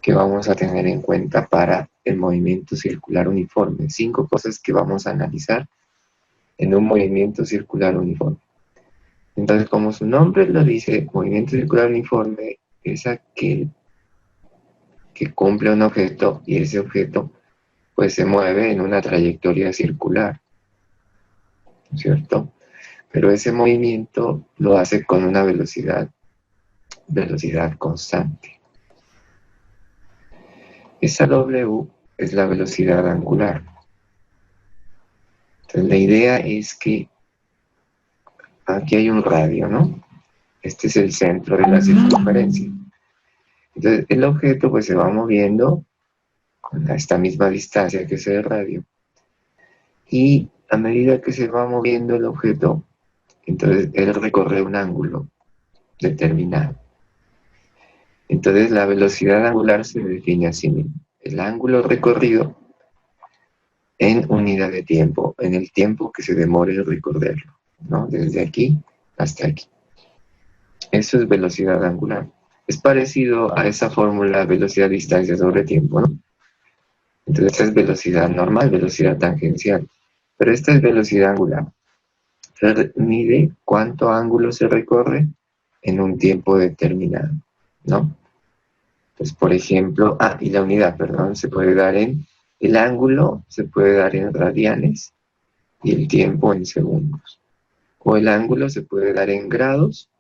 que vamos a tener en cuenta para el movimiento circular uniforme. 5 cosas que vamos a analizar en un movimiento circular uniforme. Entonces, como su nombre lo dice, movimiento circular uniforme es aquel que cumple un objeto y ese objeto pues se mueve en una trayectoria circular, ¿cierto? Pero ese movimiento lo hace con una velocidad constante. Esa W es la velocidad angular. Entonces la idea es que aquí hay un radio, ¿no? Este es el centro de la circunferencia. Entonces el objeto pues se va moviendo con esta misma distancia que es el radio. Y a medida que se va moviendo el objeto, entonces él recorre un ángulo determinado. Entonces la velocidad angular se define así mismo. El ángulo recorrido en unidad de tiempo, en el tiempo que se demore en recorrerlo, ¿no? Desde aquí hasta aquí. Eso es velocidad angular. Es parecido a esa fórmula velocidad-distancia sobre tiempo, ¿no? Entonces esta es velocidad normal, velocidad tangencial. Pero esta es velocidad angular. Se mide cuánto ángulo se recorre en un tiempo determinado, ¿no? Pues por ejemplo, y la unidad, perdón, se puede dar el ángulo se puede dar en radianes y el tiempo en segundos. O el ángulo se puede dar en grados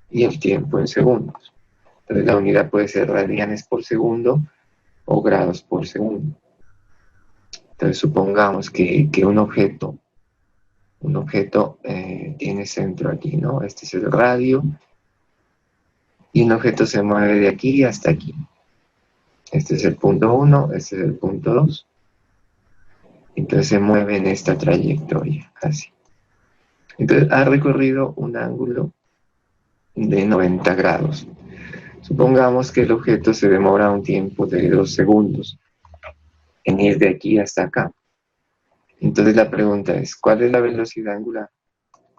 y el tiempo en segundos. Entonces la unidad puede ser radianes por segundo o grados por segundo. Entonces supongamos que un objeto tiene centro aquí, ¿no? Este es el radio y un objeto se mueve de aquí hasta aquí. Este es el punto 1, este es el punto 2. Entonces se mueve en esta trayectoria, así. Entonces ha recorrido un ángulo de 90 grados. Supongamos que el objeto se demora un tiempo de 2 segundos en ir de aquí hasta acá. Entonces la pregunta es, ¿cuál es la velocidad angular?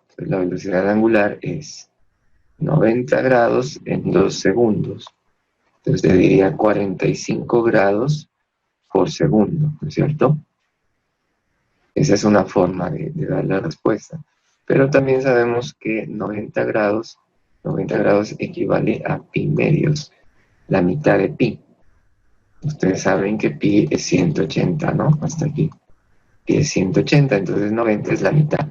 Entonces, la velocidad angular es 90 grados en 2 segundos. Entonces le diría 45 grados por segundo, ¿no es cierto? Esa es una forma de dar la respuesta. Pero también sabemos que 90 grados equivale a pi medios, la mitad de pi. Ustedes saben que pi es 180, ¿no? Hasta aquí. Pi es 180, entonces 90 es la mitad.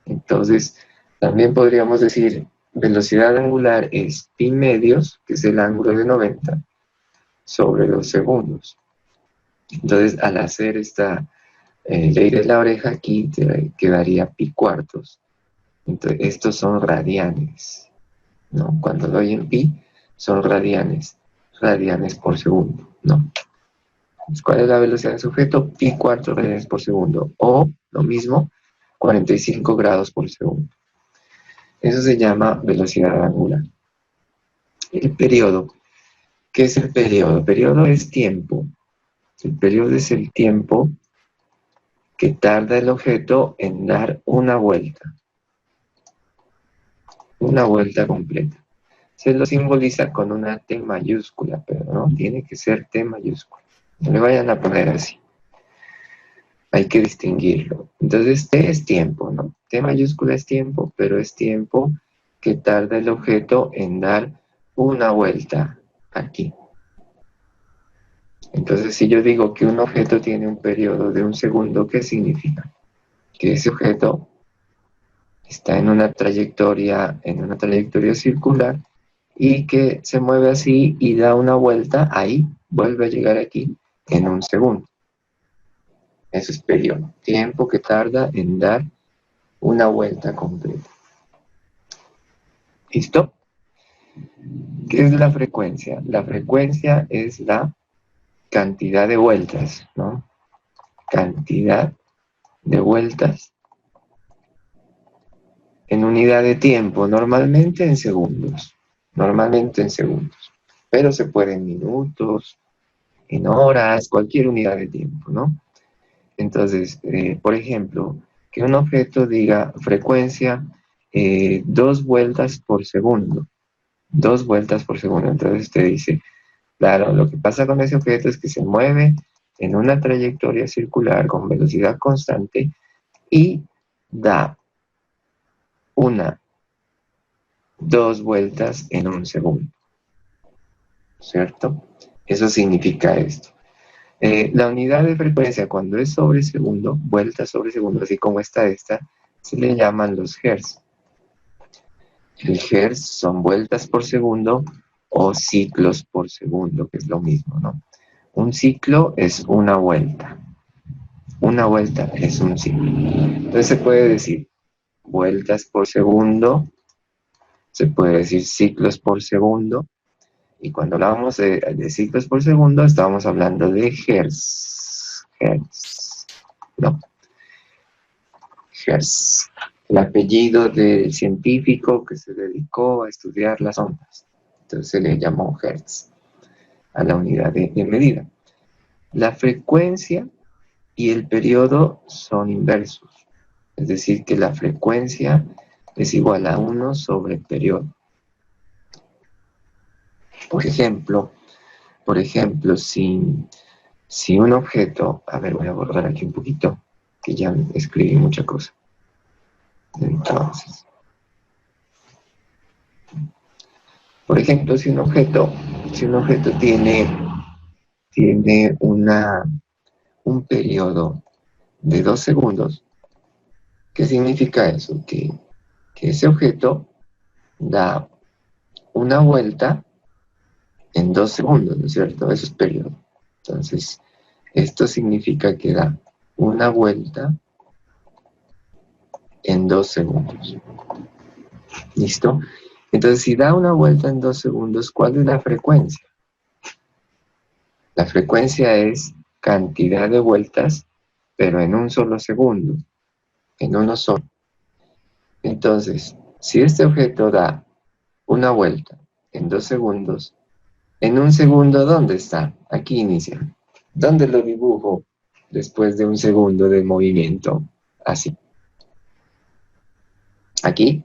Entonces, también podríamos decir, velocidad angular es pi medios, que es el ángulo de 90, sobre 2 segundos. Entonces, al hacer esta ley de la oreja, aquí te quedaría pi cuartos. Entonces, estos son radianes, ¿no? Cuando doy en pi, son radianes por segundo, ¿no? Entonces, ¿cuál es la velocidad del sujeto? Pi cuartos radianes por segundo, o lo mismo, 45 grados por segundo. Eso se llama velocidad angular. El periodo. ¿Qué es el periodo? El periodo es tiempo. El periodo es el tiempo que tarda el objeto en dar una vuelta. Una vuelta completa. Se lo simboliza con una T mayúscula, pero no tiene que ser T mayúscula. No le vayan a poner así. Hay que distinguirlo. Entonces T es tiempo, ¿no? T mayúscula es tiempo, pero es tiempo que tarda el objeto en dar una vuelta aquí. Entonces, si yo digo que un objeto tiene un periodo de 1 segundo, ¿qué significa? Que ese objeto está en una trayectoria circular y que se mueve así y da una vuelta ahí, vuelve a llegar aquí en 1 segundo. Eso es periodo, tiempo que tarda en dar una vuelta completa. ¿Listo? ¿Qué es la frecuencia? La frecuencia es la cantidad de vueltas, ¿no? Cantidad de vueltas en unidad de tiempo, normalmente en segundos. Pero se puede en minutos, en horas, cualquier unidad de tiempo, ¿no? Entonces, por ejemplo, que un objeto diga frecuencia 2 vueltas por segundo. 2 vueltas por segundo. Entonces usted dice, Claro, lo que pasa con ese objeto es que se mueve en una trayectoria circular con velocidad constante y da una, dos vueltas en un segundo, ¿cierto? Eso significa esto. La unidad de frecuencia cuando es sobre segundo, vueltas sobre segundo, así como está esta, se le llaman los hertz. El hertz son vueltas por segundo o ciclos por segundo, que es lo mismo, ¿no? Un ciclo es una vuelta. Una vuelta es un ciclo. Entonces se puede decir vueltas por segundo, se puede decir ciclos por segundo, y cuando hablamos de ciclos por segundo, estábamos hablando de hertz. Hertz, ¿no? Hertz, el apellido del científico que se dedicó a estudiar las ondas. Entonces se le llamó hertz a la unidad de medida. La frecuencia y el periodo son inversos. Es decir, que la frecuencia es igual a 1 sobre el periodo. Por ejemplo, si un objeto, a ver, voy a borrar aquí un poquito, que ya escribí mucha cosa. Entonces, por ejemplo, si un objeto tiene un periodo de 2 segundos, ¿qué significa eso? Que ese objeto da una vuelta en 2 segundos, ¿no es cierto? Eso es periodo. Entonces, esto significa que da una vuelta en 2 segundos. ¿Listo? Entonces, si da una vuelta en 2 segundos, ¿cuál es la frecuencia? La frecuencia es cantidad de vueltas, pero en un solo segundo, en uno solo. Entonces, si este objeto da una vuelta en 2 segundos, en un segundo, ¿dónde está? Aquí inicia. ¿Dónde lo dibujo después de un segundo de movimiento? Así. Aquí.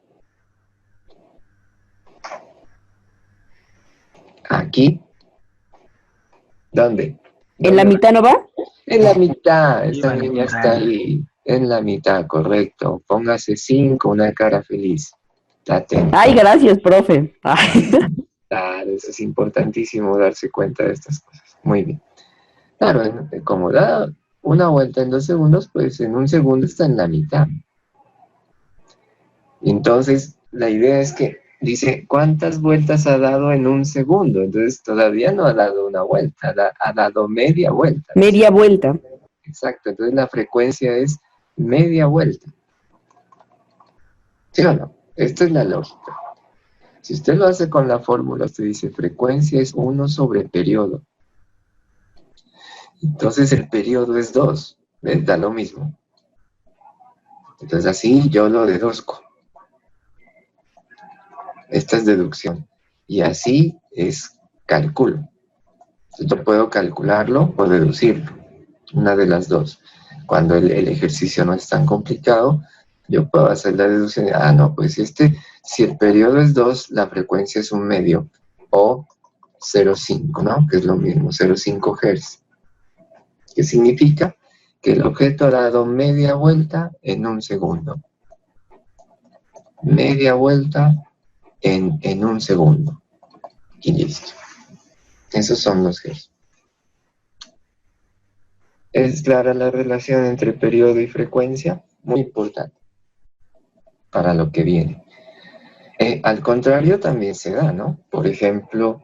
Aquí. ¿Dónde? ¿En la mitad no va? En la mitad. Esta niña está ahí. En la mitad, correcto. Póngase 5, una cara feliz. Atento. Ay, gracias, profe. Ay. Claro, eso es importantísimo darse cuenta de estas cosas. Muy bien. Claro, como da una vuelta en 2 segundos, pues en un segundo está en la mitad. Entonces, la idea es que dice, ¿cuántas vueltas ha dado en un segundo? Entonces, todavía no ha dado una vuelta, ha dado media vuelta. Media vuelta. Exacto, entonces la frecuencia es media vuelta. ¿Sí o no? Esta es la lógica. Si usted lo hace con la fórmula, usted dice, frecuencia es 1 sobre periodo. Entonces, el periodo es 2. ¿Ves? Da lo mismo. Entonces, así yo lo deduzco. Esta es deducción. Y así es cálculo. Yo puedo calcularlo o deducirlo. Una de las dos. Cuando el ejercicio no es tan complicado, yo puedo hacer la deducción. Ah, no, pues si el periodo es 2, la frecuencia es 1/2. O 0,5, ¿no? Que es lo mismo, 0,5 Hz. ¿Qué significa? Que el objeto ha dado media vuelta en un segundo. Media vuelta en un segundo. Y listo. Esos son los Hz. ¿Es clara la relación entre periodo y frecuencia? Muy importante para lo que viene. Al contrario también se da, ¿no? Por ejemplo,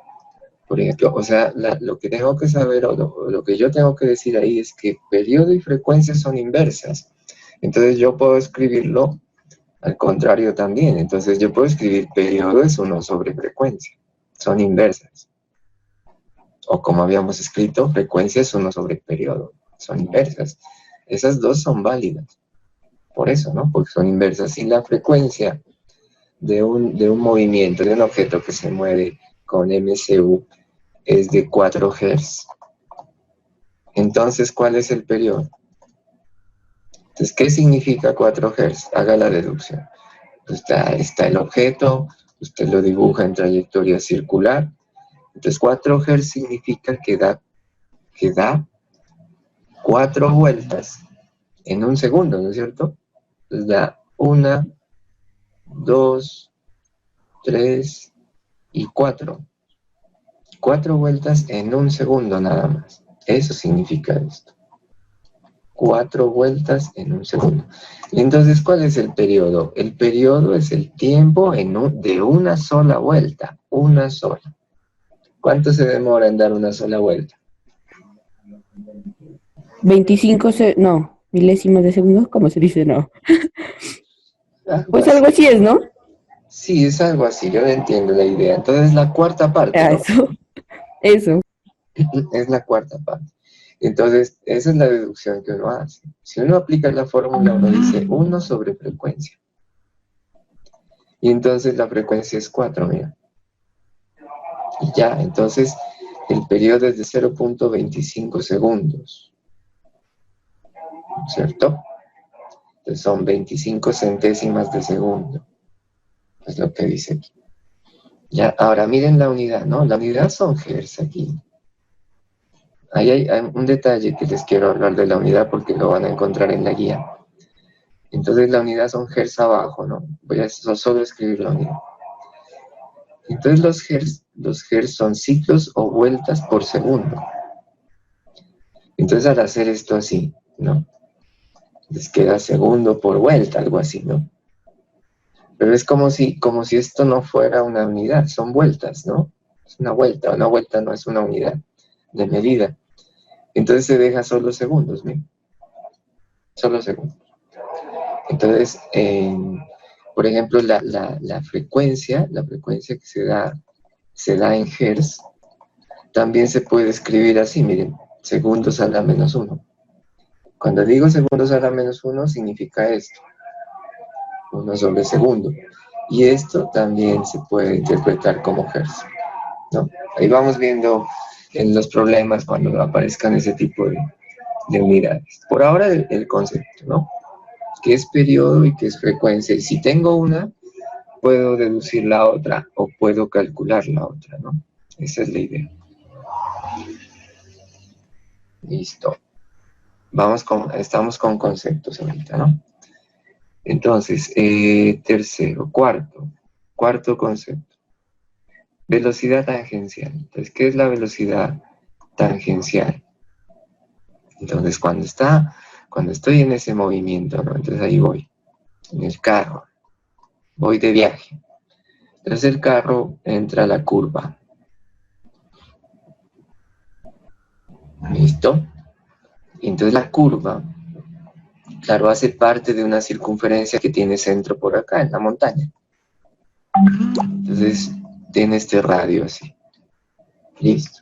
o sea, lo que tengo que saber o lo que yo tengo que decir ahí es que periodo y frecuencia son inversas. Entonces yo puedo escribirlo al contrario también. Entonces yo puedo escribir periodo es 1 sobre frecuencia. Son inversas. O como habíamos escrito, frecuencia es 1 sobre periodo. Son inversas. Esas dos son válidas. Por eso, ¿no? Porque son inversas. Si la frecuencia de un movimiento, de un objeto que se mueve con MCU es de 4 Hz, entonces, ¿cuál es el periodo? Entonces, ¿qué significa 4 Hz? Haga la deducción. Está el objeto, usted lo dibuja en trayectoria circular, Entonces 4 Hz significa que da 4 vueltas en un segundo, ¿no es cierto? Entonces da 1, 2, 3 y 4. 4 vueltas en un segundo nada más. Eso significa esto. 4 vueltas en un segundo. Y entonces, ¿cuál es el periodo? El periodo es el tiempo de una sola vuelta. Una sola. ¿Cuánto se demora en dar una sola vuelta? 25, no, milésimas de segundo, ¿cómo se dice? No. Algo Pues así. algo así es, ¿no? Sí, es algo así, yo entiendo la idea. Entonces, la cuarta parte, Ah, ¿no? eso. Es la cuarta parte. Entonces, esa es la deducción que uno hace. Si uno aplica la fórmula, uno dice 1 sobre frecuencia. Y entonces la frecuencia es 4, mira. Y ya, entonces el periodo es de 0.25 segundos, ¿cierto? Entonces son 25 centésimas de segundo. Es lo que dice aquí. Ya, ahora miren la unidad, ¿no? La unidad son hertz aquí. Ahí hay un detalle que les quiero hablar de la unidad porque lo van a encontrar en la guía. Entonces la unidad son hertz abajo, ¿no? Voy a solo escribir la unidad. Entonces los hertz son ciclos o vueltas por segundo. Entonces al hacer esto así, ¿no? Les queda segundo por vuelta, algo así, ¿no? Pero es como si esto no fuera una unidad, son vueltas, ¿no? Es una vuelta no es una unidad de medida. Entonces se deja solo segundos, ¿no? Solo segundos. Entonces, por ejemplo, la frecuencia que se da en hertz, también se puede escribir así, miren, segundos a la menos 1. Cuando digo segundos a la menos 1, significa esto, 1 sobre segundo. Y esto también se puede interpretar como hertz, ¿no? Ahí vamos viendo en los problemas cuando aparezcan ese tipo de unidades. Por ahora el concepto, ¿no? ¿Qué es periodo y qué es frecuencia? Y si tengo una, puedo deducir la otra o puedo calcular la otra, ¿no? Esa es la idea. Listo. Estamos con conceptos ahorita, ¿no? Entonces, cuarto concepto. Velocidad tangencial. Entonces, ¿qué es la velocidad tangencial? Entonces, cuando estoy en ese movimiento, ¿no? Entonces ahí voy, en el carro, voy de viaje. Entonces el carro entra a la curva. ¿Listo? Y entonces la curva, claro, hace parte de una circunferencia que tiene centro por acá, en la montaña. Entonces, tiene este radio así. Listo.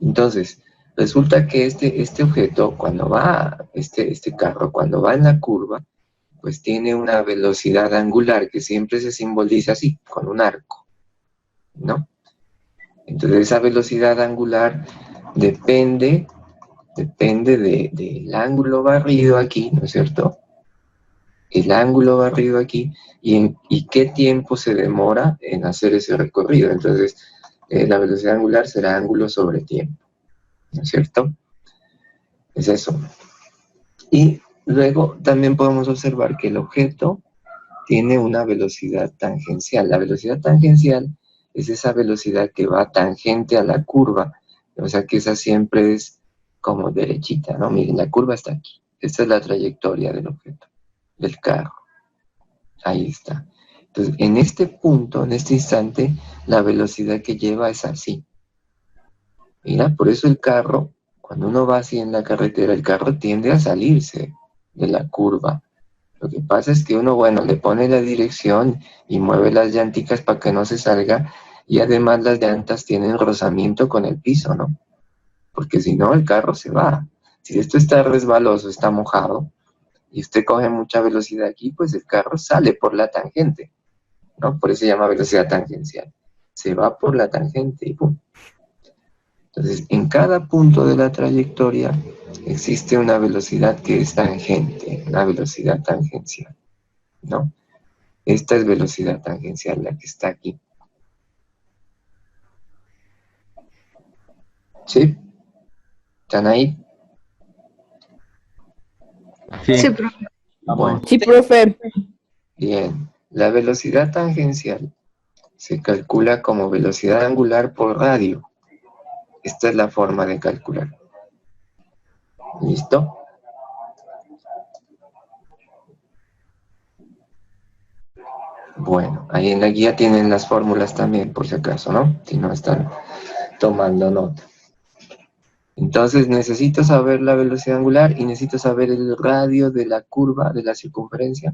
Entonces, resulta que este objeto, cuando va, este carro, cuando va en la curva, pues tiene una velocidad angular que siempre se simboliza así, con un arco, ¿no? Entonces esa velocidad angular depende del ángulo barrido aquí, ¿no es cierto? El ángulo barrido aquí y qué tiempo se demora en hacer ese recorrido. Entonces la velocidad angular será ángulo sobre tiempo, ¿no es cierto? Es eso. Y luego también podemos observar que el objeto tiene una velocidad tangencial. La velocidad tangencial es esa velocidad que va tangente a la curva, o sea que esa siempre es como derechita, ¿no? Miren, la curva está aquí. Esta es la trayectoria del objeto, del carro. Ahí está. Entonces, en este punto, en este instante, la velocidad que lleva es así. Mira, por eso el carro, cuando uno va así en la carretera, el carro tiende a salirse de la curva. Lo que pasa es que uno, bueno, le pone la dirección y mueve las llanticas para que no se salga y además las llantas tienen rozamiento con el piso, ¿no? Porque si no, el carro se va. Si esto está resbaloso, está mojado y usted coge mucha velocidad aquí, pues el carro sale por la tangente, ¿no? Por eso se llama velocidad tangencial. Se va por la tangente y ¡pum! Entonces, en cada punto de la trayectoria existe una velocidad que es tangente, una velocidad tangencial, ¿no? Esta es velocidad tangencial, la que está aquí. ¿Sí? ¿Están ahí? Sí, Sí, Bueno, sí, profe. bien. La velocidad tangencial se calcula como velocidad angular por radio. Esta es la forma de calcular. ¿Listo? Bueno, ahí en la guía tienen las fórmulas también, por si acaso, ¿no? Si no están tomando nota. Entonces necesito saber la velocidad angular y necesito saber el radio de la curva, de la circunferencia,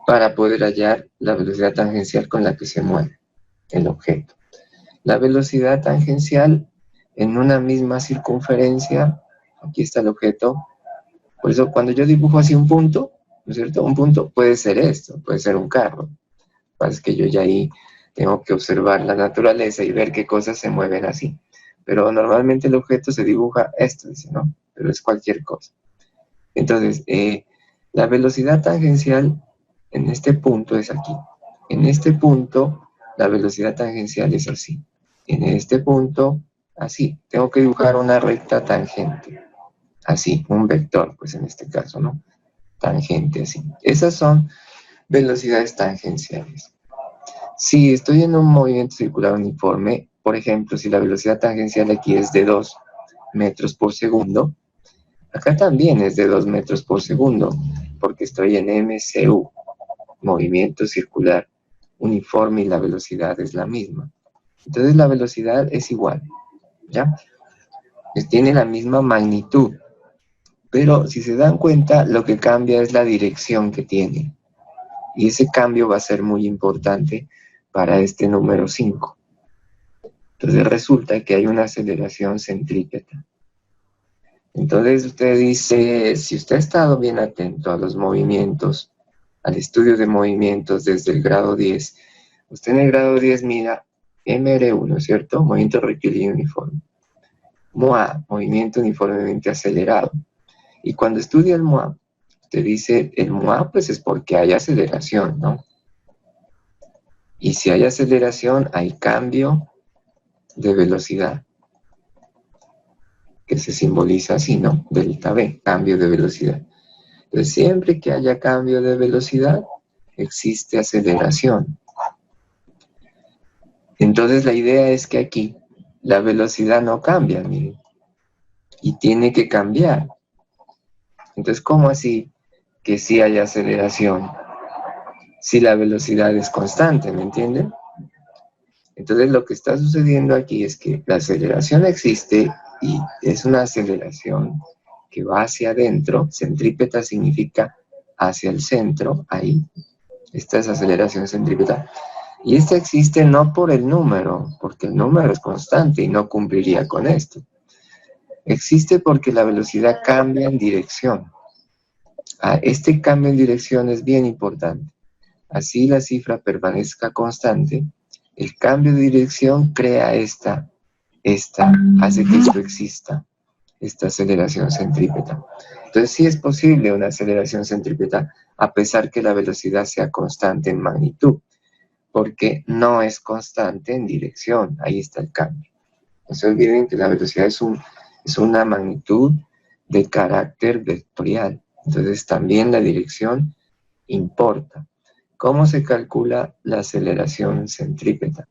para poder hallar la velocidad tangencial con la que se mueve el objeto. La velocidad tangencial en una misma circunferencia, aquí está el objeto, por eso cuando yo dibujo así un punto, ¿no es cierto? Un punto puede ser esto, puede ser un carro. Es que yo ya ahí tengo que observar la naturaleza y ver qué cosas se mueven así. Pero normalmente el objeto se dibuja esto, dice, ¿no? Pero es cualquier cosa. Entonces, la velocidad tangencial en este punto es aquí. En este punto, la velocidad tangencial es así. En este punto, así. Tengo que dibujar una recta tangente. Así, un vector, pues en este caso, ¿no? Tangente, así. Esas son velocidades tangenciales. Si estoy en un movimiento circular uniforme, por ejemplo, si la velocidad tangencial aquí es de 2 metros por segundo, acá también es de 2 metros por segundo, porque estoy en MCU, movimiento circular uniforme, y la velocidad es la misma. Entonces la velocidad es igual, ¿ya? Tiene la misma magnitud, pero si se dan cuenta, lo que cambia es la dirección que tiene. Y ese cambio va a ser muy importante para este número 5. Entonces resulta que hay una aceleración centrípeta. Entonces usted dice, si usted ha estado bien atento a los movimientos, al estudio de movimientos desde el grado 10, usted en el grado 10 mira MR1, ¿cierto? Movimiento rectilíneo uniforme. MOA, movimiento uniformemente acelerado. Y cuando estudia el MOA, usted dice, el MOA pues es porque hay aceleración, ¿no? Y si hay aceleración, hay cambio de velocidad, que se simboliza así, ¿no? Delta V, cambio de velocidad. Entonces, siempre que haya cambio de velocidad, existe aceleración. Entonces, la idea es que aquí la velocidad no cambia, miren, y tiene que cambiar. Entonces, ¿cómo así que sí hay aceleración si la velocidad es constante, ¿me entienden? Entonces, lo que está sucediendo aquí es que la aceleración existe y es una aceleración que va hacia adentro. Centrípeta significa hacia el centro, ahí. Esta es aceleración centrípeta. Y esta existe no por el número, porque el número es constante y no cumpliría con esto. Existe porque la velocidad cambia en dirección. Este cambio en dirección es bien importante. Así la cifra permanezca constante, el cambio de dirección crea esta hace que esto exista, esta aceleración centrípeta. Entonces sí es posible una aceleración centrípeta a pesar que la velocidad sea constante en magnitud, porque no es constante en dirección, ahí está el cambio. No se olviden que la velocidad es una magnitud de carácter vectorial, entonces también la dirección importa. ¿Cómo se calcula la aceleración centrípeta?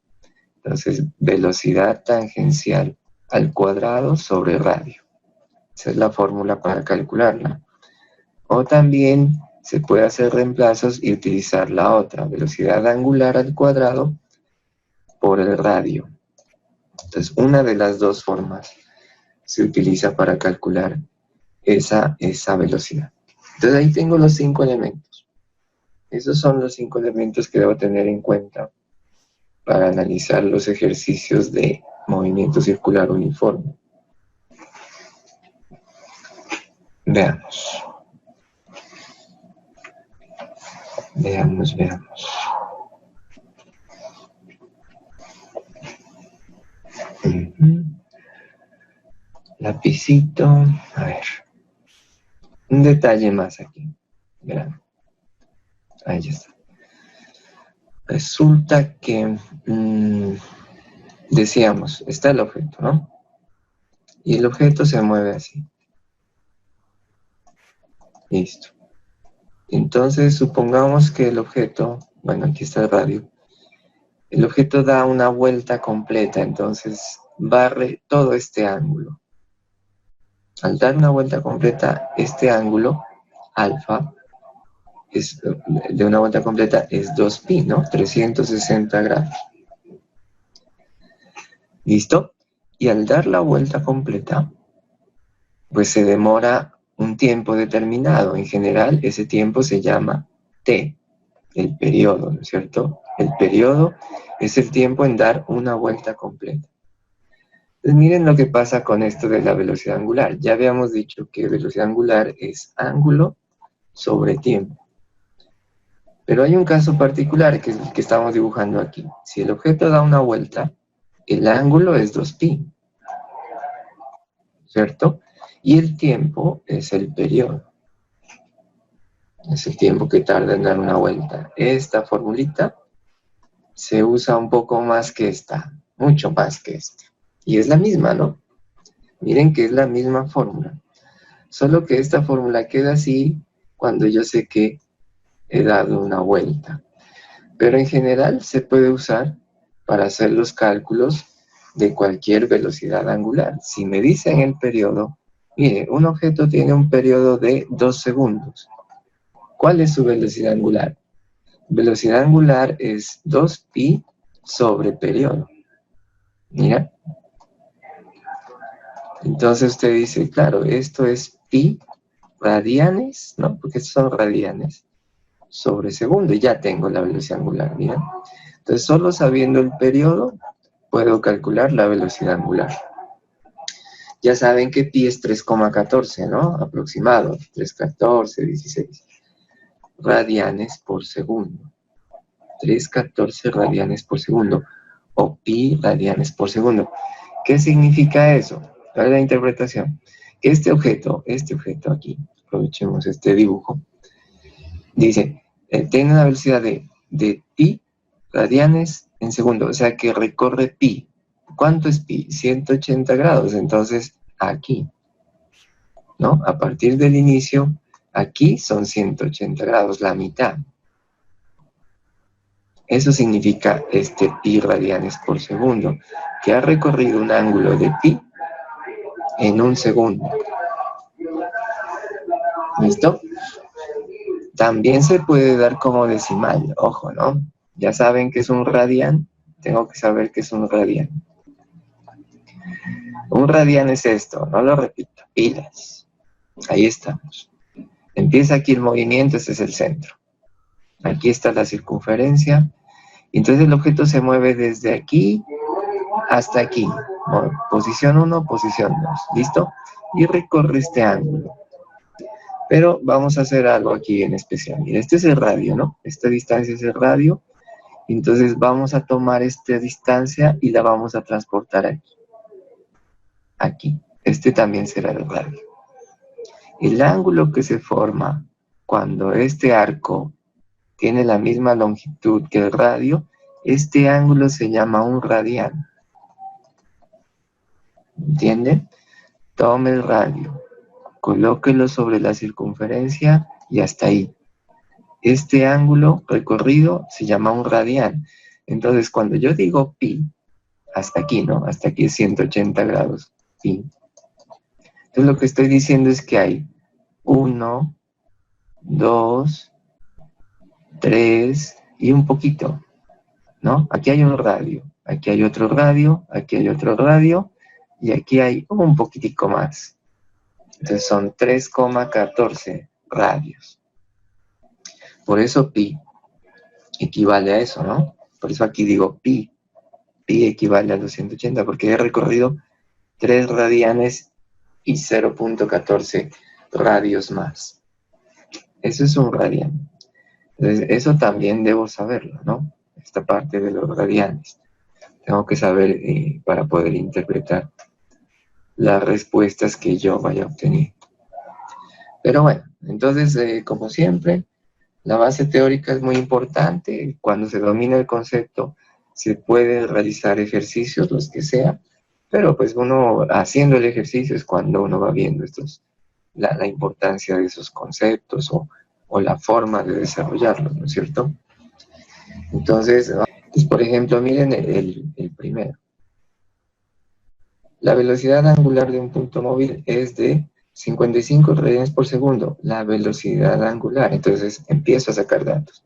Entonces, velocidad tangencial al cuadrado sobre radio. Esa es la fórmula para calcularla. O también se puede hacer reemplazos y utilizar la otra, velocidad angular al cuadrado por el radio. Entonces, una de las dos formas se utiliza para calcular esa velocidad. Entonces, ahí tengo los 5 elementos. Esos son los 5 elementos que debo tener en cuenta para analizar los ejercicios de movimiento circular uniforme. Veamos. Veamos. Lapicito. A ver. Un detalle más aquí. Verán. Ahí ya está. Resulta que decíamos, está el objeto, ¿no? Y el objeto se mueve así. Listo. Entonces, supongamos que el objeto, bueno, aquí está el radio, el objeto da una vuelta completa, entonces barre todo este ángulo. Al dar una vuelta completa, este ángulo, alfa, de una vuelta completa es 2pi, ¿no? 360 grados. ¿Listo? Y al dar la vuelta completa, pues se demora un tiempo determinado. En general, ese tiempo se llama t, el periodo, ¿no es cierto? El periodo es el tiempo en dar una vuelta completa. Entonces miren lo que pasa con esto de la velocidad angular. Ya habíamos dicho que velocidad angular es ángulo sobre tiempo. Pero hay un caso particular que es el que estamos dibujando aquí. Si el objeto da una vuelta, el ángulo es 2pi, ¿cierto? Y el tiempo es el periodo. Es el tiempo que tarda en dar una vuelta. Esta formulita se usa un poco más que esta, mucho más que esta. Y es la misma, ¿no? Miren que es la misma fórmula. Solo que esta fórmula queda así cuando yo sé que he dado una vuelta. Pero en general se puede usar para hacer los cálculos de cualquier velocidad angular. Si me dicen el periodo, mire, un objeto tiene un periodo de 2 segundos. ¿Cuál es su velocidad angular? Velocidad angular es 2pi sobre periodo. Mira. Entonces usted dice, claro, esto es pi radianes, ¿no? Porque estos son radianes sobre segundo y ya tengo la velocidad angular, mira. Entonces, solo sabiendo el periodo, puedo calcular la velocidad angular. Ya saben que pi es 3,14, ¿no? Aproximado, 3,14, 16 radianes por segundo. 3,14 radianes por segundo, o pi radianes por segundo. ¿Qué significa eso? ¿Cuál es la interpretación? Que este objeto aquí, aprovechemos este dibujo, dice, tiene una velocidad de pi radianes en segundo, o sea que recorre pi. ¿Cuánto es pi? 180 grados, entonces aquí, ¿no? A partir del inicio, aquí son 180 grados, la mitad. Eso significa este pi radianes por segundo, que ha recorrido un ángulo de pi en un segundo. ¿Listo? También se puede dar como decimal, ojo, ¿no? Ya saben que es un radian, tengo que saber que es un radian. Un radian es esto, no lo repito, pilas. Ahí estamos. Empieza aquí el movimiento, este es el centro. Aquí está la circunferencia. Entonces el objeto se mueve desde aquí hasta aquí. Posición 1, posición 2. ¿Listo? Y recorre este ángulo. Pero vamos a hacer algo aquí en especial. Mira, este es el radio, ¿no? Esta distancia es el radio. Entonces vamos a tomar esta distancia y la vamos a transportar aquí. Aquí. Este también será el radio. El ángulo que se forma cuando este arco tiene la misma longitud que el radio, este ángulo se llama un radian. ¿Entienden? Tome el radio, colóquelo sobre la circunferencia y hasta ahí. Este ángulo recorrido se llama un radian. Entonces, cuando yo digo pi, hasta aquí, ¿no? Hasta aquí es 180 grados, pi. Entonces, lo que estoy diciendo es que hay 1, 2, 3 y un poquito, ¿no? Aquí hay un radio, aquí hay otro radio, aquí hay otro radio, y aquí hay un poquitico más. Entonces son 3,14 radios. Por eso pi equivale a eso, ¿no? Por eso aquí digo pi. Pi equivale a 280 porque he recorrido 3 radianes y 0,14 radios más. Eso es un radian. Entonces eso también debo saberlo, ¿no? Esta parte de los radianes. Tengo que saber para poder interpretar las respuestas que yo vaya a obtener. Pero bueno, entonces, como siempre, la base teórica es muy importante. Cuando se domina el concepto, se puede realizar ejercicios, los que sea, pero pues uno haciendo el ejercicio es cuando uno va viendo la importancia de esos conceptos o la forma de desarrollarlos, ¿no es cierto? Entonces, pues, por ejemplo, miren el primero. La velocidad angular de un punto móvil es de 55 radianes por segundo. La velocidad angular, entonces empiezo a sacar datos.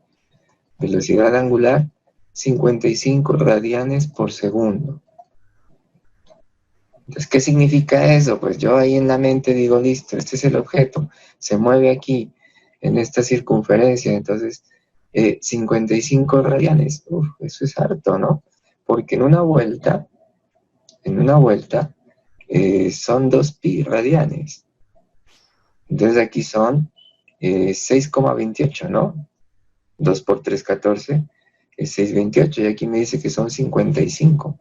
Velocidad angular, 55 radianes por segundo. Entonces, ¿qué significa eso? Pues yo ahí en la mente digo, listo, este es el objeto, se mueve aquí, en esta circunferencia, entonces 55 radianes, eso es harto, ¿no? Porque en una vuelta son 2 pi radianes. Entonces aquí son 6,28, ¿no? 2 por 3, 14, es 6,28, y aquí me dice que son 55.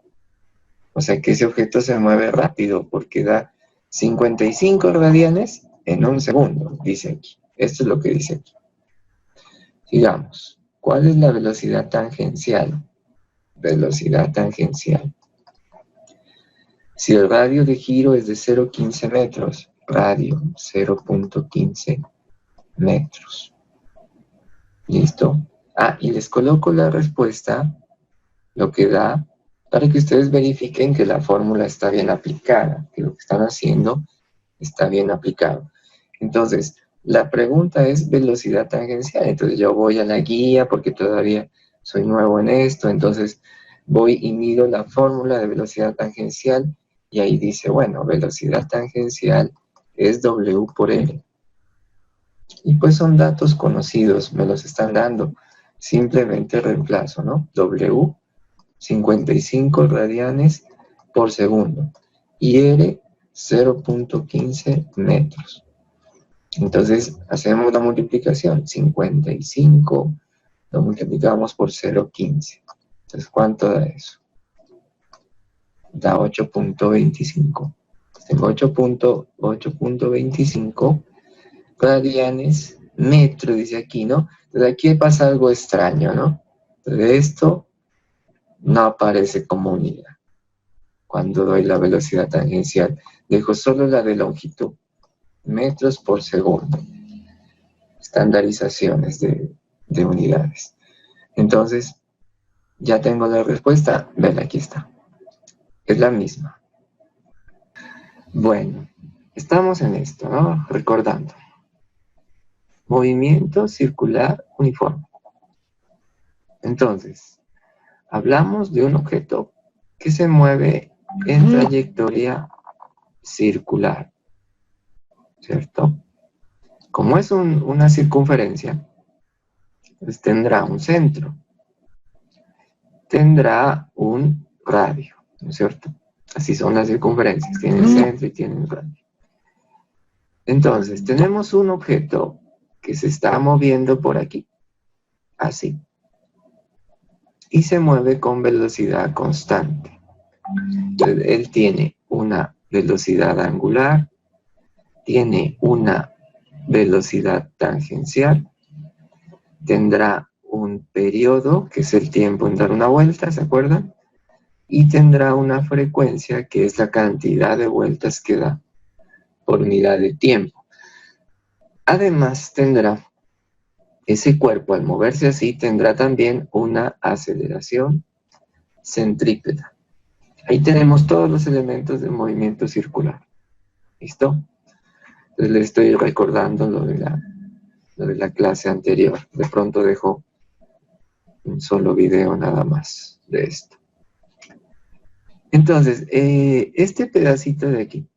O sea que ese objeto se mueve rápido porque da 55 radianes en un segundo, dice aquí. Esto es lo que dice aquí. Sigamos. ¿Cuál es la velocidad tangencial? Velocidad tangencial. Si el radio de giro es de 0,15 metros, radio 0,15 metros. ¿Listo? Y les coloco la respuesta, lo que da, para que ustedes verifiquen que la fórmula está bien aplicada, que lo que están haciendo está bien aplicado. Entonces, la pregunta es velocidad tangencial. Entonces yo voy a la guía porque todavía soy nuevo en esto, entonces voy y mido la fórmula de velocidad tangencial y ahí dice, bueno, velocidad tangencial es W por L. Y pues son datos conocidos, me los están dando. Simplemente reemplazo, ¿no? W, 55 radianes por segundo. Y R, 0,15 metros. Entonces hacemos la multiplicación. 55 lo multiplicamos por 0,15. Entonces, ¿cuánto da eso? Da 8,25. Tengo 8,25 radianes metro, dice aquí, ¿no? Entonces aquí pasa algo extraño, ¿no? Entonces esto no aparece como unidad cuando doy la velocidad tangencial. Dejo solo la de longitud, metros por segundo. Estandarizaciones de unidades. Entonces, ya tengo la respuesta. Ven, aquí está. Es la misma. Bueno, estamos en esto, ¿no? Recordando. Movimiento circular uniforme. Entonces, hablamos de un objeto que se mueve en trayectoria circular, ¿cierto? Como es una circunferencia, pues tendrá un centro, tendrá un radio, ¿no es cierto? Así son las circunferencias, tienen centro y tienen radio. Entonces, tenemos un objeto que se está moviendo por aquí, así, y se mueve con velocidad constante. Entonces, él tiene una velocidad angular, tiene una velocidad tangencial, tendrá un periodo, que es el tiempo en dar una vuelta, ¿se acuerdan? Y tendrá una frecuencia, que es la cantidad de vueltas que da por unidad de tiempo. Además, tendrá ese cuerpo, al moverse así, tendrá también una aceleración centrípeta. Ahí tenemos todos los elementos del movimiento circular. ¿Listo? Entonces les estoy recordando lo de la clase anterior. De pronto dejo un solo video nada más de esto. Entonces, este pedacito de aquí,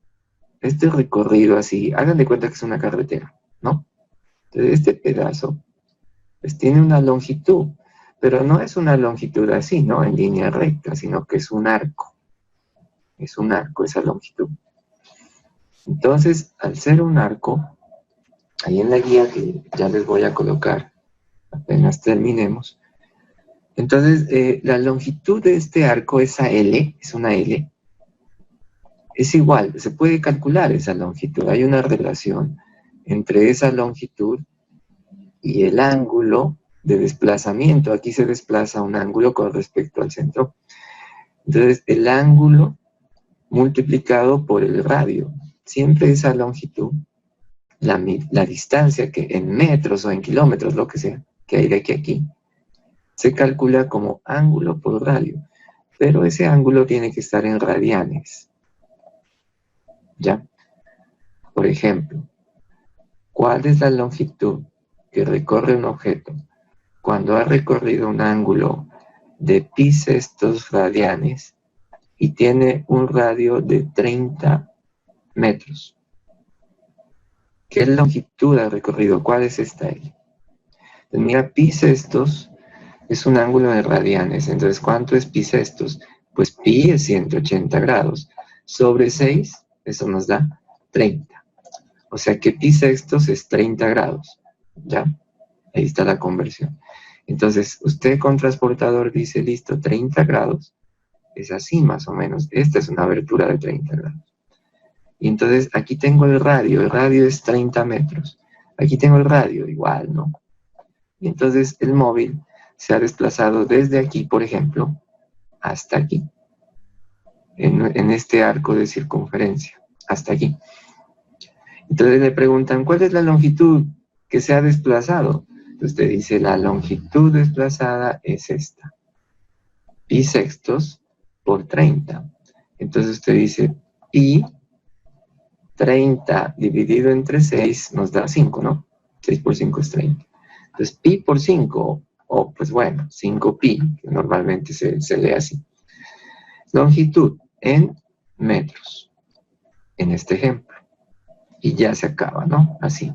este recorrido así, hagan de cuenta que es una carretera, ¿no? Entonces, este pedazo, pues tiene una longitud, pero no es una longitud así, ¿no? En línea recta, sino que es un arco. Es un arco esa longitud. Entonces, al ser un arco, ahí en la guía que ya les voy a colocar apenas terminemos, entonces la longitud de este arco, esa L, es una L, es igual, se puede calcular esa longitud. Hay una relación entre esa longitud y el ángulo de desplazamiento. Aquí se desplaza un ángulo con respecto al centro. Entonces, el ángulo multiplicado por el radio. Siempre esa longitud, la distancia que en metros o en kilómetros, lo que sea, que hay de aquí a aquí, se calcula como ángulo por radio. Pero ese ángulo tiene que estar en radianes. ¿Ya? Por ejemplo, ¿cuál es la longitud que recorre un objeto cuando ha recorrido un ángulo de pi sextos radianes y tiene un radio de 30 metros? ¿Qué longitud ha recorrido? ¿Cuál es esta L? Pues mira, pi sextos es un ángulo de radianes. Entonces, ¿cuánto es pi sextos? Pues pi es 180 grados. Sobre 6, eso nos da 30. O sea que pi sextos es 30 grados. ¿Ya? Ahí está la conversión. Entonces, usted con transportador dice, listo, 30 grados. Es así más o menos. Esta es una abertura de 30 grados. Y entonces aquí tengo el radio es 30 metros. Aquí tengo el radio, igual, ¿no? Y entonces el móvil se ha desplazado desde aquí, por ejemplo, hasta aquí. En este arco de circunferencia, hasta aquí. Entonces le preguntan, ¿cuál es la longitud que se ha desplazado? Entonces usted dice, la longitud desplazada es esta. Pi sextos por 30. Entonces usted dice, pi 30 dividido entre 6 nos da 5, ¿no? 6 por 5 es 30. Entonces, pi por 5, o pues bueno, 5 pi, que normalmente se lee así. Longitud en metros, en este ejemplo. Y ya se acaba, ¿no? Así.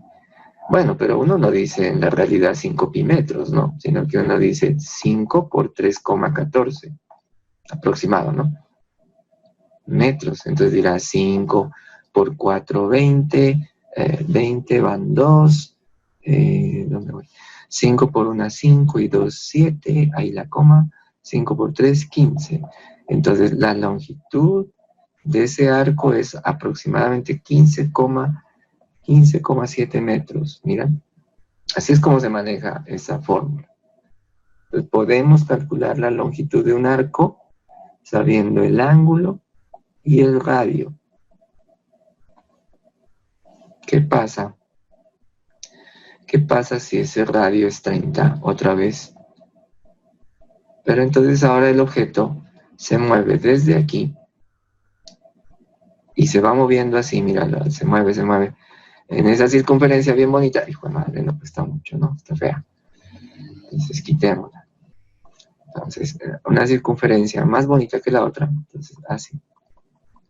Bueno, pero uno no dice en la realidad 5 pi metros, ¿no? Sino que uno dice 5 por 3,14. Aproximado, ¿no? Metros. Entonces dirá 5 por 4, 20. 20 van 2. ¿Dónde voy? 5 por 1, 5 y 2, 7. Ahí la coma. 5 por 3, 15. Entonces la longitud de ese arco es aproximadamente 15,7 metros. Mira, así es como se maneja esa fórmula. Entonces podemos calcular la longitud de un arco sabiendo el ángulo y el radio. ¿Qué pasa? ¿Qué pasa si ese radio es 30 otra vez? Pero entonces ahora el objeto se mueve desde aquí y se va moviendo así, míralo, se mueve, en esa circunferencia bien bonita. Hijo de madre, no cuesta mucho, ¿no? Está fea. Entonces quitémosla. Entonces, una circunferencia más bonita que la otra. Entonces, así.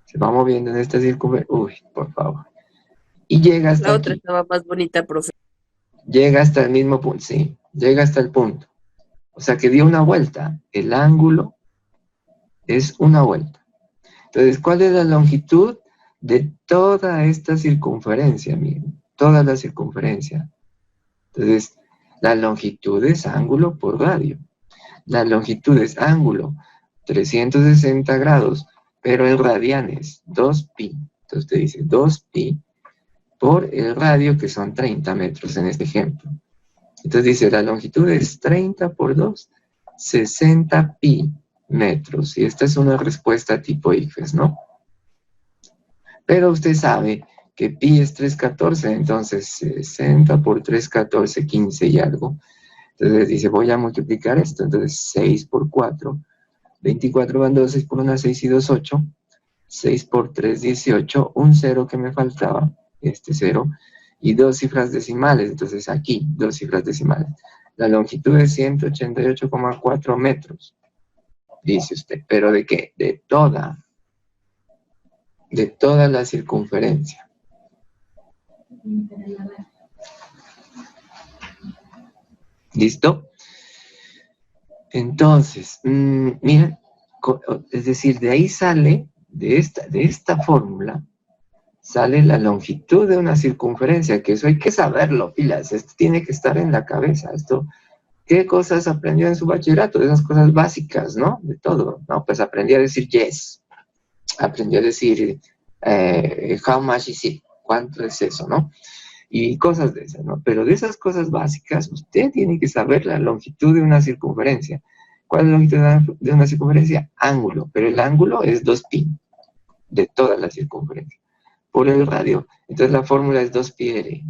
Se va moviendo en esta circunferencia. Uy, por favor. Y llega hasta La otra aquí. estaba más bonita, profe. Llega hasta el mismo punto, sí. Llega hasta el punto. O sea que dio una vuelta. El ángulo es una vuelta. Entonces, ¿cuál es la longitud de toda esta circunferencia? Miren, toda la circunferencia. Entonces, la longitud es ángulo por radio. La longitud es ángulo, 360 grados, pero en radianes, 2pi. Entonces te dice 2pi por el radio, que son 30 metros en este ejemplo. Entonces dice, la longitud es 30 por 2, 60 pi metros. Y esta es una respuesta tipo IFES, ¿no? Pero usted sabe que pi es 314, entonces 60 por 314, 15 y algo. Entonces dice, voy a multiplicar esto. Entonces 6 por 4, 24 van 2, 6 por 1, 6 y 2, 8. 6 por 3, 18. Un 0 que me faltaba, este 0. Y 2 cifras decimales, entonces aquí, 2 cifras decimales. La longitud es 188,4 metros, dice usted. ¿Pero de qué? De toda la circunferencia. ¿Listo? Entonces, miren, es decir, de ahí sale, de esta fórmula, sale la longitud de una circunferencia, que eso hay que saberlo, pilas, esto tiene que estar en la cabeza, esto, ¿qué cosas aprendió en su bachillerato? Esas cosas básicas, ¿no? De todo, ¿no? Pues aprendió a decir yes, aprendió a decir how much is it, ¿cuánto es eso, no? y cosas de esas, ¿no? Pero de esas cosas básicas, usted tiene que saber la longitud de una circunferencia. ¿Cuál es la longitud de una circunferencia? Ángulo, pero el ángulo es 2pi de toda la circunferencia. Por el radio, entonces la fórmula es 2πr.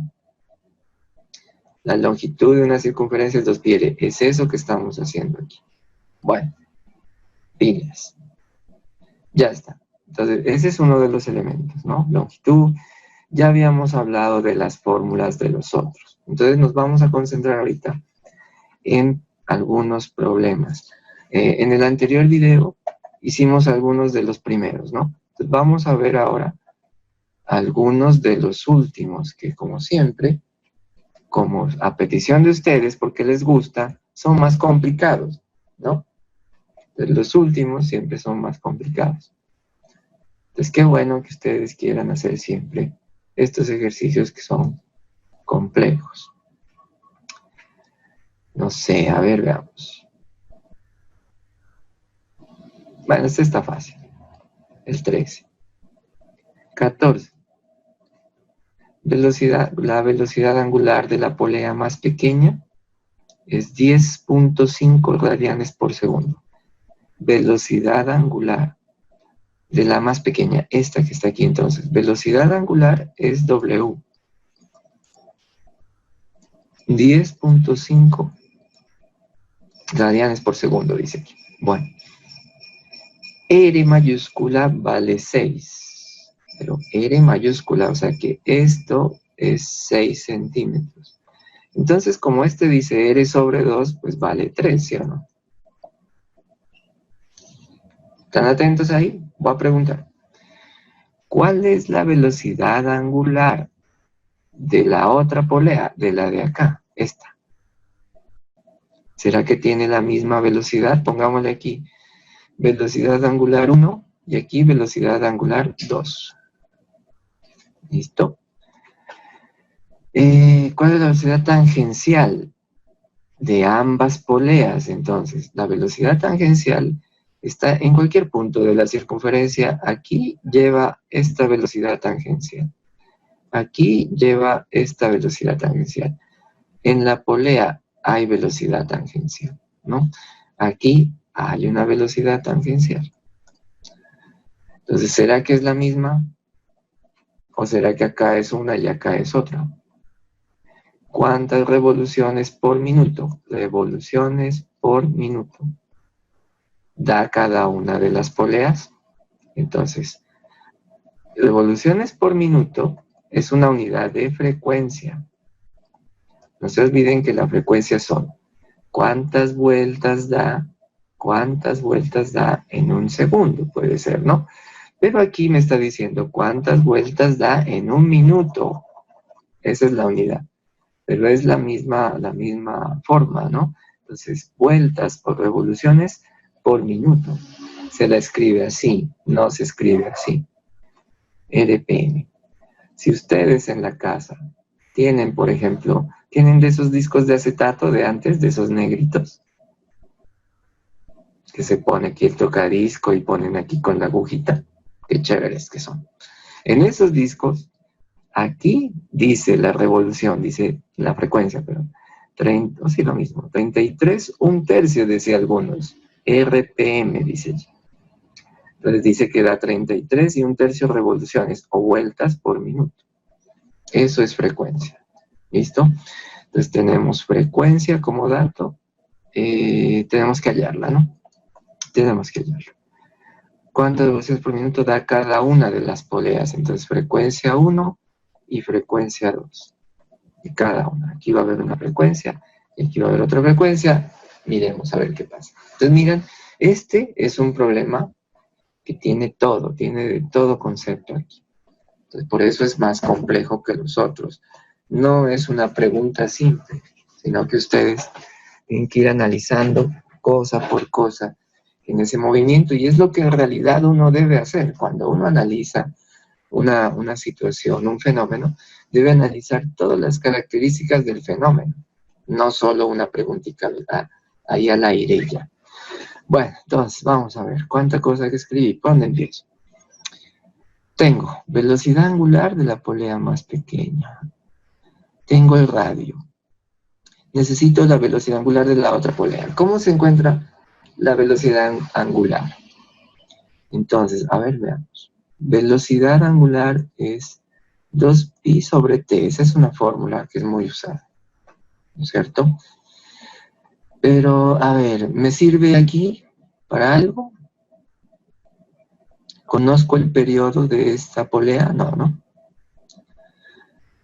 La longitud de una circunferencia es 2πr. Es eso que estamos haciendo aquí. Bueno, pilas. Ya está. Entonces, ese es uno de los elementos, ¿no? Longitud. Ya habíamos hablado de las fórmulas de los otros. Entonces, nos vamos a concentrar ahorita en algunos problemas. En el anterior video hicimos algunos de los primeros, ¿no? Entonces, vamos a ver ahora algunos de los últimos, que como siempre, como a petición de ustedes, porque les gusta, son más complicados, ¿no? Entonces, los últimos siempre son más complicados. Entonces, qué bueno que ustedes quieran hacer siempre estos ejercicios que son complejos. No sé, a ver, veamos. Bueno, este está fácil. El 13. 14. La velocidad angular de la polea más pequeña es 10.5 radianes por segundo. Velocidad angular de la más pequeña, esta que está aquí entonces. Velocidad angular es W. 10.5 radianes por segundo, dice aquí. Bueno. R mayúscula vale 6. Pero R mayúscula, o sea que esto es 6 centímetros. Entonces, como este dice R sobre 2, pues vale 3, ¿sí o no? ¿Están atentos ahí? Voy a preguntar. ¿Cuál es la velocidad angular de la otra polea, de la de acá? Esta. ¿Será que tiene la misma velocidad? Pongámosle aquí velocidad angular 1 y aquí velocidad angular 2. ¿Listo? ¿Cuál es la velocidad tangencial de ambas poleas? Entonces, la velocidad tangencial está en cualquier punto de la circunferencia. Aquí lleva esta velocidad tangencial. Aquí lleva esta velocidad tangencial. En la polea hay velocidad tangencial, ¿no? Aquí hay una velocidad tangencial. Entonces, ¿será que es la misma? ¿O será que acá es una y acá es otra? ¿Cuántas revoluciones por minuto? Revoluciones por minuto da cada una de las poleas. Entonces, revoluciones por minuto es una unidad de frecuencia. No se olviden que la frecuencia son cuántas vueltas da en un segundo, puede ser, ¿no? Pero aquí me está diciendo cuántas vueltas da en un minuto. Esa es la unidad. Pero es la misma forma, ¿no? Entonces, vueltas o revoluciones por minuto. Se la escribe así, no se escribe así. RPM. Si ustedes en la casa tienen, por ejemplo, tienen de esos discos de acetato de antes, de esos negritos, que se pone aquí el tocadisco y ponen aquí con la agujita, qué chéveres que son. En esos discos, aquí dice la revolución, dice la frecuencia, pero 30, o sí lo mismo, 33, un tercio, decía algunos, RPM, dice. Entonces dice que da 33 y un tercio revoluciones o vueltas por minuto. Eso es frecuencia. ¿Listo? Entonces tenemos frecuencia como dato. Tenemos que hallarla, ¿no? Tenemos que hallarla. ¿Cuántas revoluciones por minuto da cada una de las poleas? Entonces frecuencia 1 y frecuencia 2. Y cada una. Aquí va a haber una frecuencia y aquí va a haber otra frecuencia. Miremos a ver qué pasa. Entonces miren, este es un problema que tiene de todo concepto aquí. Entonces, por eso es más complejo que los otros. No es una pregunta simple, sino que ustedes tienen que ir analizando cosa por cosa en ese movimiento, y es lo que en realidad uno debe hacer. Cuando uno analiza una situación, un fenómeno, debe analizar todas las características del fenómeno, no solo una preguntita ahí al aire y ya. Bueno, entonces, vamos a ver, ¿cuánta cosa que escribí? ¿Por dónde empiezo? Tengo velocidad angular de la polea más pequeña. tengo el radio. Necesito la velocidad angular de la otra polea. ¿Cómo se encuentra la velocidad angular? Entonces, a ver, veamos. Velocidad angular es 2pi sobre t. Esa es una fórmula que es muy usada, ¿no es cierto? Pero, a ver, ¿me sirve aquí para algo? ¿Conozco el periodo de esta polea? No, ¿no?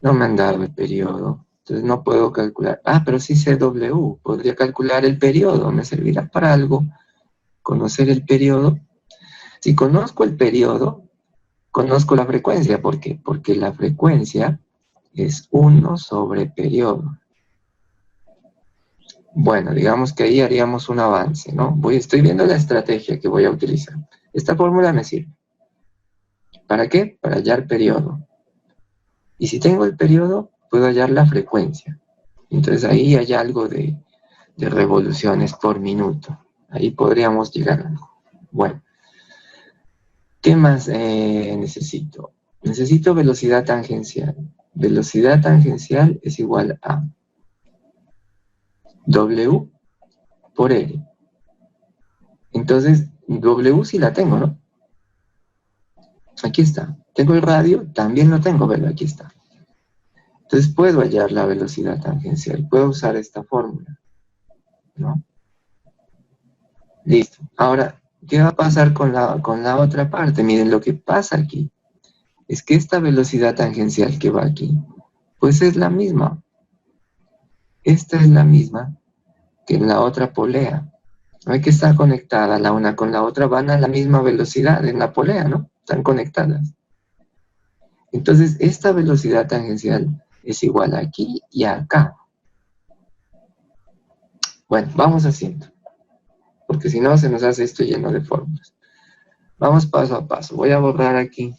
No me han dado el periodo. Entonces no puedo calcular. Ah, pero sí sé W. Podría calcular el periodo. ¿Me servirá para algo conocer el periodo? Si conozco el periodo, conozco la frecuencia. ¿Por qué? Porque la frecuencia es 1 sobre periodo. Bueno, digamos que ahí haríamos un avance, ¿no? Estoy viendo la estrategia que voy a utilizar. Esta fórmula me sirve. ¿Para qué? Para hallar periodo. Y si tengo el periodo, puedo hallar la frecuencia. Entonces ahí hay algo de revoluciones por minuto. Ahí podríamos llegar a algo. Bueno, ¿qué más necesito? Necesito velocidad tangencial. Velocidad tangencial es igual a W por L. Entonces, W sí la tengo, ¿no? Aquí está. Tengo el radio, también lo tengo, ¿verdad? Aquí está. Entonces puedo hallar la velocidad tangencial. Puedo usar esta fórmula, ¿no? Listo. Ahora, ¿qué va a pasar con la otra parte? Miren, lo que pasa aquí es que esta velocidad tangencial que va aquí, pues es la misma. Esta es la misma que en la otra polea. No hay que estar conectada la una con la otra, van a la misma velocidad en la polea, ¿no? Están conectadas. Entonces, esta velocidad tangencial es igual aquí y acá. Bueno, vamos haciendo, porque si no se nos hace esto lleno de fórmulas. Vamos paso a paso. Voy a borrar aquí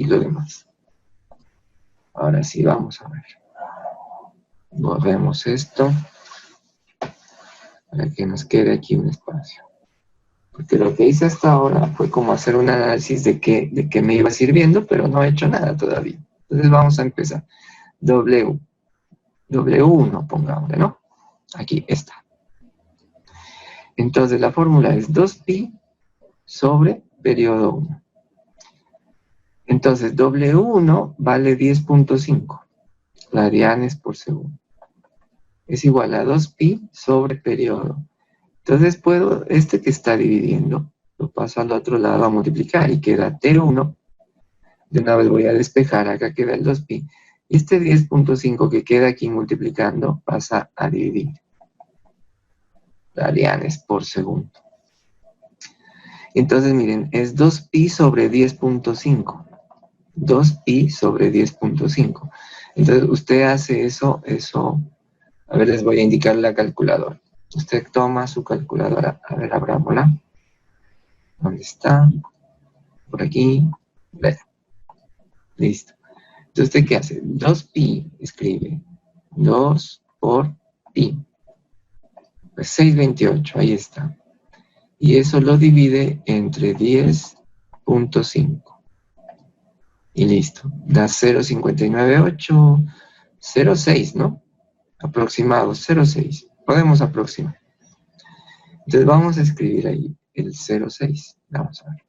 lo demás. Ahora sí, vamos a ver. Borremos esto para que nos quede aquí un espacio. Porque lo que hice hasta ahora fue como hacer un análisis de qué me iba sirviendo, pero no he hecho nada todavía. Entonces vamos a empezar. W1, pongámosle, ¿no? Aquí está. Entonces la fórmula es 2pi sobre periodo 1. Entonces W1 vale 10.5 radianes por segundo. Es igual a 2pi sobre periodo. Entonces puedo, este que está dividiendo, lo paso al otro lado a multiplicar y queda T1. De una vez voy a despejar, acá queda el 2pi. Y este 10.5 que queda aquí multiplicando pasa a dividir. Radianes por segundo. Entonces miren, es 2pi sobre 10.5. 2pi sobre 10.5. Entonces usted hace eso, a ver, les voy a indicar la calculadora. Usted toma su calculadora, a ver, abrámosla. ¿Dónde está? Por aquí. Ve. Listo. Entonces, ¿usted qué hace? 2pi, escribe. 2 por pi. Pues 628, ahí está. Y eso lo divide entre 10.5. Y listo. Da 0,59806, ¿no? Aproximado, 0,6. Podemos aproximar. Entonces vamos a escribir ahí el 0,6. Vamos a ver.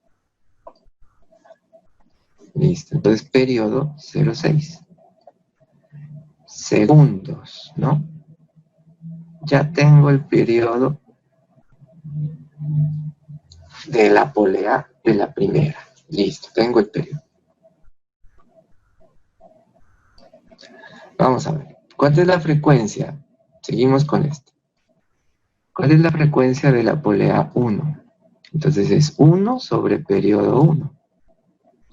Listo. Entonces periodo 0,6. Segundos, ¿no? Ya tengo el periodo de la polea de la primera. Listo, tengo el periodo. Vamos a ver. ¿Cuál es la frecuencia? Seguimos con esto. ¿Cuál es la frecuencia de la polea 1? Entonces es 1 sobre periodo 1.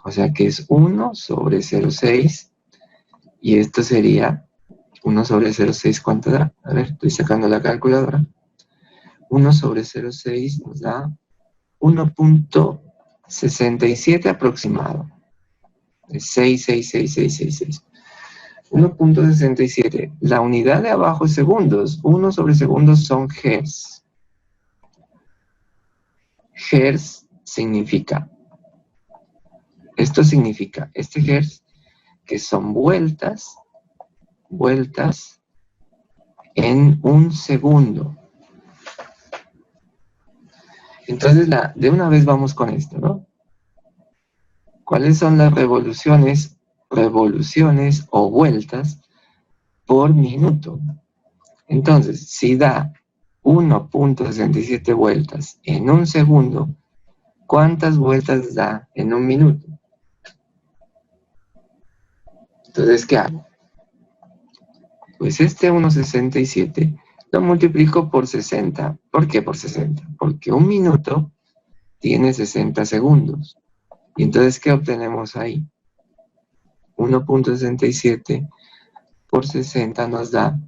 O sea que es 1 sobre 0,6. Y esto sería 1 sobre 0,6. ¿Cuánto da? A ver, estoy sacando la calculadora. 1 sobre 0,6 nos da 1.67 aproximado. Es 66666. 1.67. La unidad de abajo es segundos. 1 sobre segundos son hertz. Hertz significa, esto significa, este hertz, que son vueltas vueltas en un segundo. Entonces, de una vez vamos con esto, ¿no? ¿Cuáles son las revoluciones o vueltas por minuto? Entonces, si da 1.67 vueltas en un segundo, ¿cuántas vueltas da en un minuto? Entonces, ¿qué hago? Pues este 1.67 lo multiplico por 60. ¿Por qué por 60? Porque un minuto tiene 60 segundos. Y entonces, ¿qué obtenemos ahí? 1.67 por 60 nos da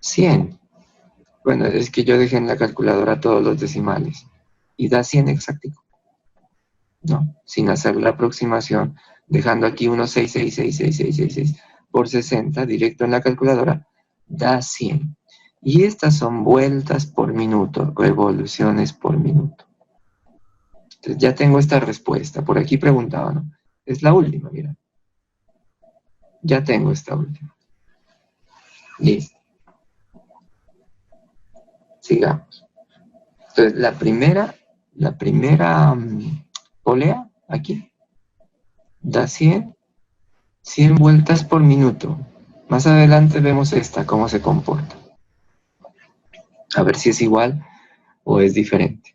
100. Bueno, es que yo dejé en la calculadora todos los decimales. Y da 100 exactico. No, sin hacer la aproximación, dejando aquí 1.6666666 por 60, directo en la calculadora, da 100. Y estas son vueltas por minuto, revoluciones por minuto. Entonces ya tengo esta respuesta. Por aquí preguntaban, ¿no? Es la última, mira. Ya tengo esta última. Listo. Sigamos. Entonces la primera polea, aquí, da 100 vueltas por minuto. Más adelante vemos esta, cómo se comporta. A ver si es igual o es diferente.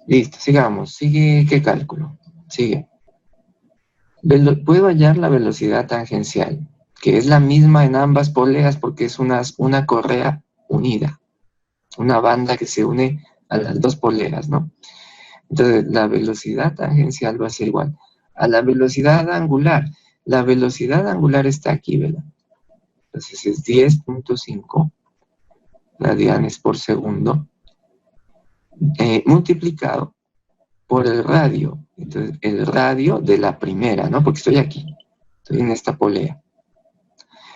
Listo, sigamos. Sigue, ¿qué cálculo? Sigue. Puedo hallar la velocidad tangencial, que es la misma en ambas poleas porque es una correa unida, una banda que se une a las dos poleas, ¿no? Entonces, la velocidad tangencial va a ser igual a la velocidad angular. La velocidad angular está aquí, ¿verdad? Entonces es 10.5 radianes por segundo multiplicado por el radio. Entonces, el radio de la primera, ¿no? Porque estoy aquí, estoy en esta polea.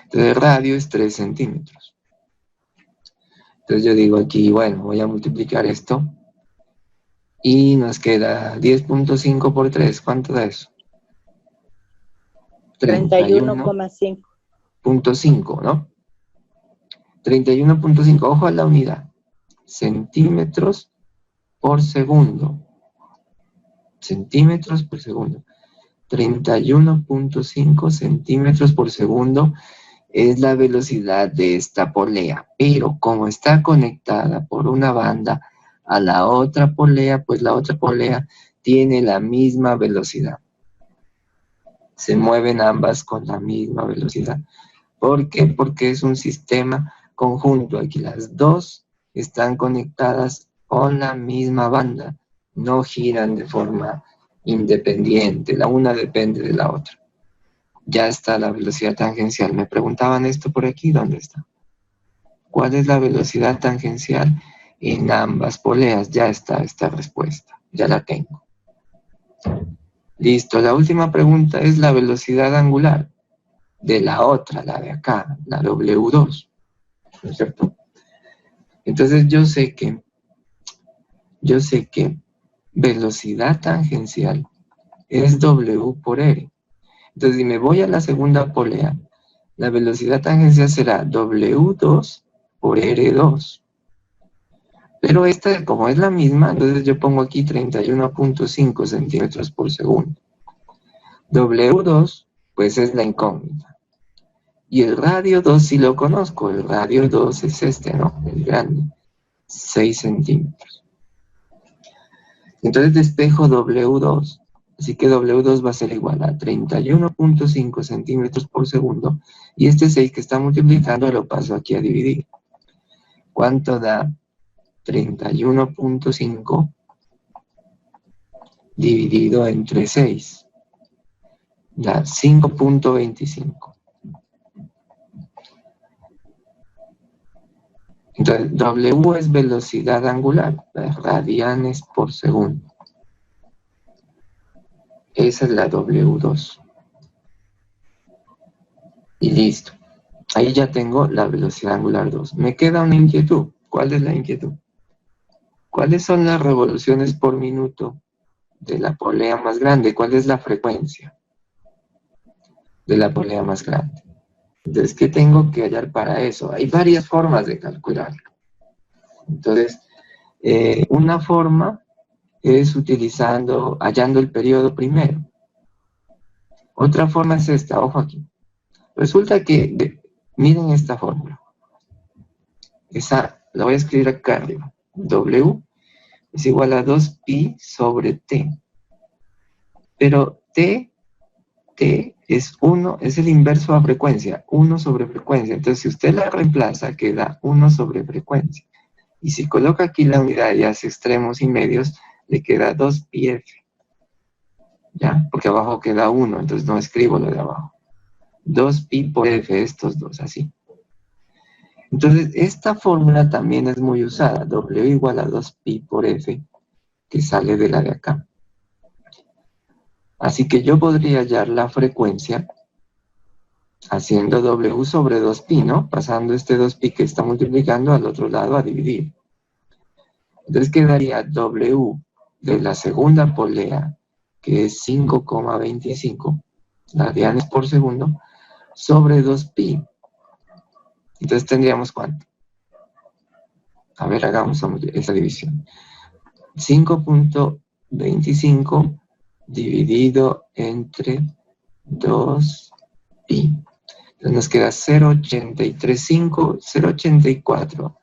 Entonces, el radio es 3 centímetros. Entonces, yo digo aquí, bueno, voy a multiplicar esto. Y nos queda 10.5 por 3. ¿Cuánto da eso? 31.5, ¿no? 31.5, ojo a la unidad. Centímetros por segundo. Centímetros por segundo. 31.5 centímetros por segundo es la velocidad de esta polea. Pero como está conectada por una banda a la otra polea, pues la otra polea tiene la misma velocidad. Se mueven ambas con la misma velocidad. ¿Por qué? Porque es un sistema conjunto. Aquí las dos están conectadas con la misma banda. No giran de forma independiente. La una depende de la otra. Ya está la velocidad tangencial. Me preguntaban esto por aquí. ¿Dónde está? ¿Cuál es la velocidad tangencial en ambas poleas? Ya está esta respuesta. Ya la tengo. Listo. La última pregunta es la velocidad angular de la otra, la de acá, la W2, ¿no es cierto? Entonces yo sé que velocidad tangencial es W por R. Entonces si me voy a la segunda polea, la velocidad tangencial será W2 por R2. Pero esta, como es la misma, entonces yo pongo aquí 31.5 centímetros por segundo. W2, pues es la incógnita. Y el radio 2 sí lo conozco, el radio 2 es este, ¿no? El grande, 6 centímetros. Entonces despejo W2, así que W2 va a ser igual a 31.5 centímetros por segundo, y este 6 que está multiplicando lo paso aquí a dividir. ¿Cuánto da 31.5 dividido entre 6? Da 5.25. Entonces, W es velocidad angular, radianes por segundo. Esa es la W2. Y listo. Ahí ya tengo la velocidad angular 2. Me queda una inquietud. ¿Cuál es la inquietud? ¿Cuáles son las revoluciones por minuto de la polea más grande? ¿Cuál es la frecuencia de la polea más grande? Entonces, ¿qué tengo que hallar para eso? Hay varias formas de calcularlo. Entonces, una forma es hallando el periodo primero. Otra forma es esta, ojo aquí. Resulta que, miren esta fórmula. Esa la voy a escribir acá arriba. W es igual a 2pi sobre t. Pero t es 1, es el inverso a frecuencia, 1 sobre frecuencia. Entonces, si usted la reemplaza, queda 1 sobre frecuencia. Y si coloca aquí la unidad y hace extremos y medios, le queda 2πf. ¿Ya? Porque abajo queda 1, entonces no escribo lo de abajo. 2pi por f, estos dos, así. Entonces, esta fórmula también es muy usada. W igual a 2pi por f, que sale de la de acá. Así que yo podría hallar la frecuencia haciendo W sobre 2pi, ¿no? Pasando este 2pi que está multiplicando al otro lado a dividir. Entonces quedaría W de la segunda polea, que es 5,25 radianes por segundo, sobre 2pi. Entonces tendríamos ¿cuánto? A ver, hagamos esa división. 5,25 dividido entre 2pi. Entonces nos queda 0,835, 0,84.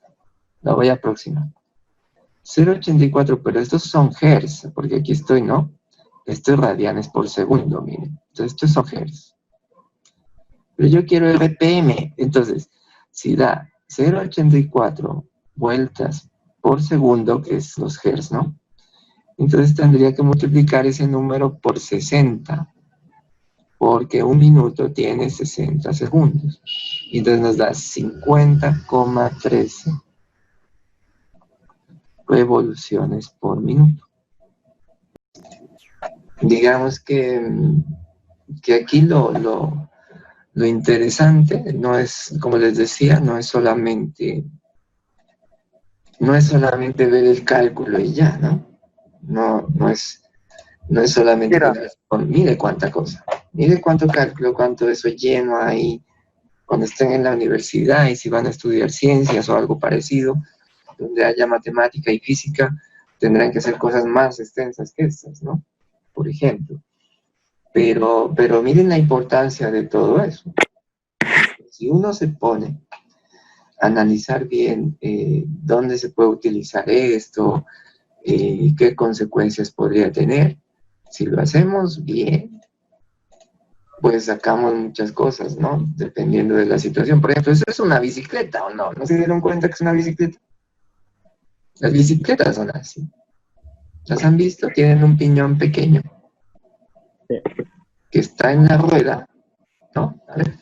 La voy a aproximar. 0,84, pero estos son hertz, porque aquí estoy, ¿no? Esto es radianes por segundo, miren. Entonces estos son hertz. Pero yo quiero RPM, entonces, si da 0,84 vueltas por segundo, que es los hertz, ¿no? Entonces tendría que multiplicar ese número por 60, porque un minuto tiene 60 segundos. Y entonces nos da 50,13 revoluciones por minuto. Digamos que aquí lo interesante no es, como les decía, no es solamente ver el cálculo y ya, ¿no? No es solamente mire cuánta cosa, mire cuánto cálculo, cuánto eso lleno ahí cuando estén en la universidad y si van a estudiar ciencias o algo parecido, donde haya matemática y física, tendrán que hacer cosas más extensas que estas, ¿no? Por ejemplo. Pero miren la importancia de todo eso. Si uno se pone a analizar bien dónde se puede utilizar esto, qué consecuencias podría tener, si lo hacemos bien, pues sacamos muchas cosas, ¿no? Dependiendo de la situación. Por ejemplo, ¿eso es una bicicleta o no? ¿No se dieron cuenta que es una bicicleta? Las bicicletas son así. ¿Las han visto? Tienen un piñón pequeño que está en la rueda, ¿no? A ver,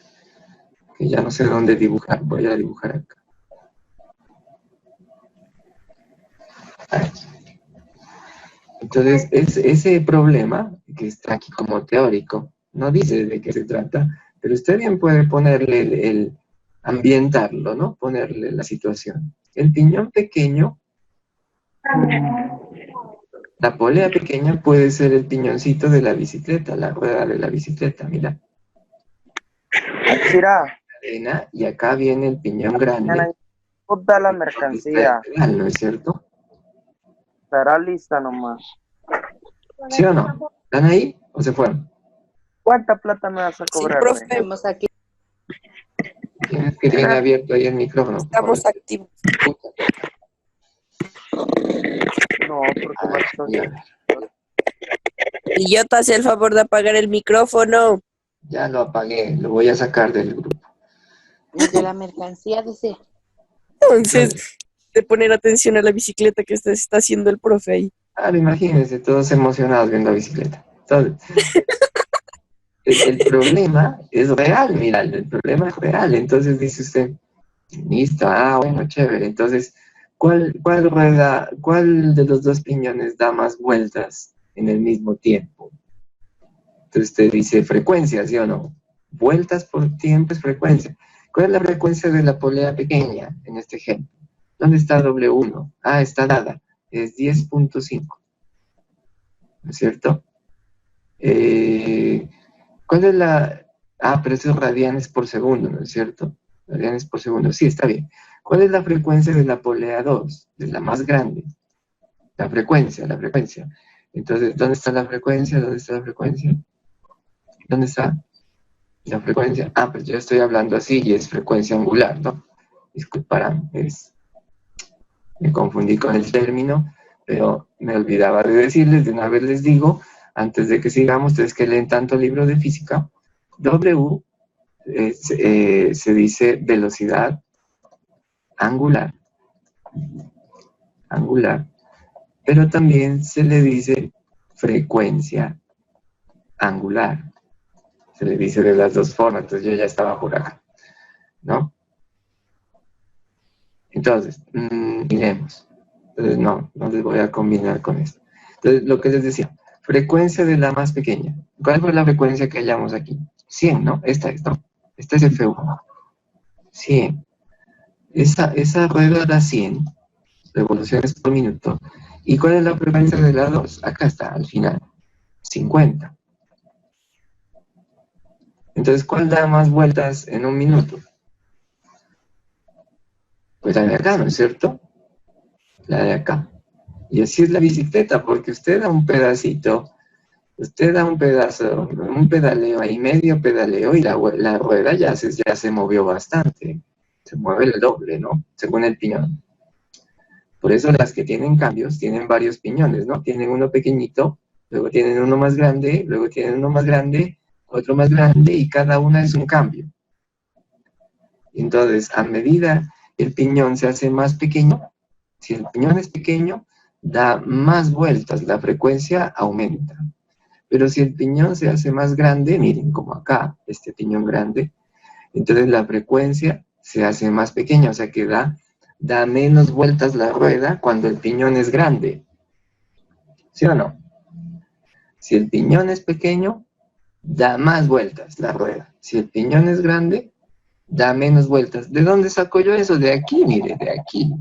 que ya no sé dónde dibujar. Voy a dibujar acá. Aquí. Entonces, ese problema que está aquí como teórico, no dice de qué se trata, pero usted bien puede ponerle ambientarlo, ¿no? Ponerle la situación. El piñón pequeño, la polea pequeña puede ser el piñoncito de la bicicleta, la rueda de la bicicleta, mira. Mira. Y acá viene el piñón grande. Toda la mercancía. Pedal, ¿no es cierto? Estará lista nomás. ¿Sí o no? ¿Están ahí o se fueron? ¿Cuánta plata me vas a cobrar? Sí, profe, estamos aquí. Tienes que tener abierto ahí el micrófono. Estamos activos. No, porque no estoy. Y yo te hacía el favor de apagar el micrófono. Ya lo apagué, lo voy a sacar del grupo. De la mercancía, dice. Entonces, de poner atención a la bicicleta que está haciendo el profe ahí. Ahora imagínense, todos emocionados viendo la bicicleta. Entonces, el problema es real, mira, el problema es real. Entonces dice usted, listo, bueno, chévere. Entonces, ¿cuál de los dos piñones da más vueltas en el mismo tiempo? Entonces usted dice frecuencia, ¿sí o no? Vueltas por tiempo es frecuencia. ¿Cuál es la frecuencia de la polea pequeña en este ejemplo? ¿Dónde está W1? Está dada. Es 10.5. ¿No es cierto? ¿Cuál es Ah, pero eso es radianes por segundo, ¿no es cierto? Radianes por segundo, sí, está bien. ¿Cuál es la frecuencia de la polea 2? De la más grande. La frecuencia, la frecuencia. Entonces, ¿dónde está la frecuencia? ¿Dónde está la frecuencia? ¿Dónde está la frecuencia? Ah, pues yo estoy hablando así y es frecuencia angular, ¿no? Disculparán, me confundí con el término, pero me olvidaba de decirles, de una vez les digo, antes de que sigamos, ustedes que leen tanto libro de física, W se dice velocidad angular, angular, pero también se le dice frecuencia angular. Se le dice de las dos formas, entonces yo ya estaba por acá, ¿no? Entonces, miremos. Entonces, no les voy a combinar con esto. Entonces, lo que les decía, frecuencia de la más pequeña. ¿Cuál fue la frecuencia que hallamos aquí? 100, ¿no? Esta es, ¿no? Esta es F1. 100. Esa rueda da 100 revoluciones por minuto. ¿Y cuál es la frecuencia de la 2? Acá está, al final. 50. Entonces, ¿cuál da más vueltas en un minuto? Pues la de acá, ¿no es cierto? La de acá. Y así es la bicicleta, porque usted da un pedacito, usted da un pedazo, un pedaleo ahí, medio pedaleo, y la rueda ya se movió bastante. Se mueve el doble, ¿no? Según el piñón. Por eso las que tienen cambios tienen varios piñones, ¿no? Tienen uno pequeñito, luego tienen uno más grande, luego tienen uno más grande, otro más grande, y cada una es un cambio. Entonces, a medida que el piñón se hace más pequeño, si el piñón es pequeño, da más vueltas, la frecuencia aumenta. Pero si el piñón se hace más grande, miren, como acá, este piñón grande, entonces la frecuencia se hace más pequeña, o sea que da menos vueltas la rueda cuando el piñón es grande. ¿Sí o no? Si el piñón es pequeño, da más vueltas la rueda. Si el piñón es grande, da menos vueltas. ¿De dónde saco yo eso? De aquí, mire, de aquí.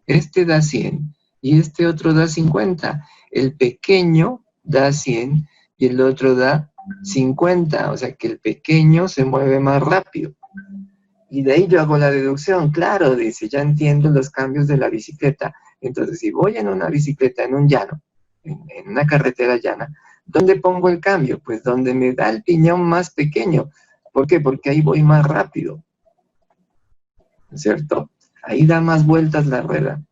Este da 100 y este otro da 50. El pequeño da 100 y el otro da 50. O sea que el pequeño se mueve más rápido. Y de ahí yo hago la deducción. Claro, dice, ya entiendo los cambios de la bicicleta. Entonces, si voy en una bicicleta en un llano, en una carretera llana, ¿dónde pongo el cambio? Pues donde me da el piñón más pequeño. ¿Por qué? Porque ahí voy más rápido. ¿Cierto? Ahí da más vueltas la rueda.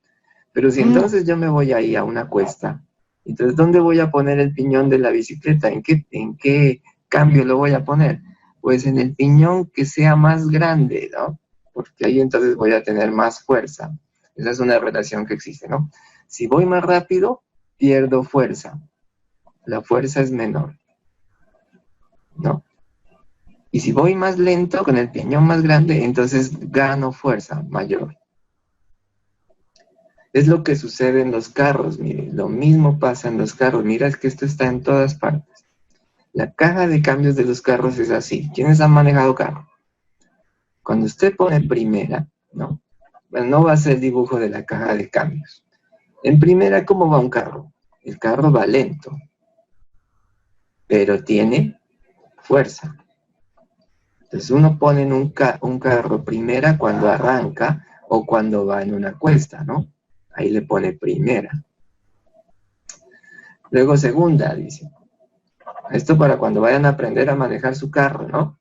Pero si entonces yo me voy ahí a una cuesta, entonces ¿dónde voy a poner el piñón de la bicicleta? ¿En qué cambio lo voy a poner? Pues en el piñón que sea más grande, ¿no? Porque ahí entonces voy a tener más fuerza. Esa es una relación que existe, ¿no? Si voy más rápido, pierdo fuerza. La fuerza es menor, ¿no? Y si voy más lento, con el piñón más grande, entonces gano fuerza mayor. Es lo que sucede en los carros, mire, lo mismo pasa en los carros. Mira, es que esto está en todas partes. La caja de cambios de los carros es así. ¿Quiénes han manejado carro? Cuando usted pone primera, ¿no? Bueno, no va a ser el dibujo de la caja de cambios. En primera, ¿cómo va un carro? El carro va lento, pero tiene fuerza. Entonces uno pone en un carro primera cuando arranca o cuando va en una cuesta, ¿no? Ahí le pone primera. Luego segunda, dice. Esto para cuando vayan a aprender a manejar su carro, ¿no?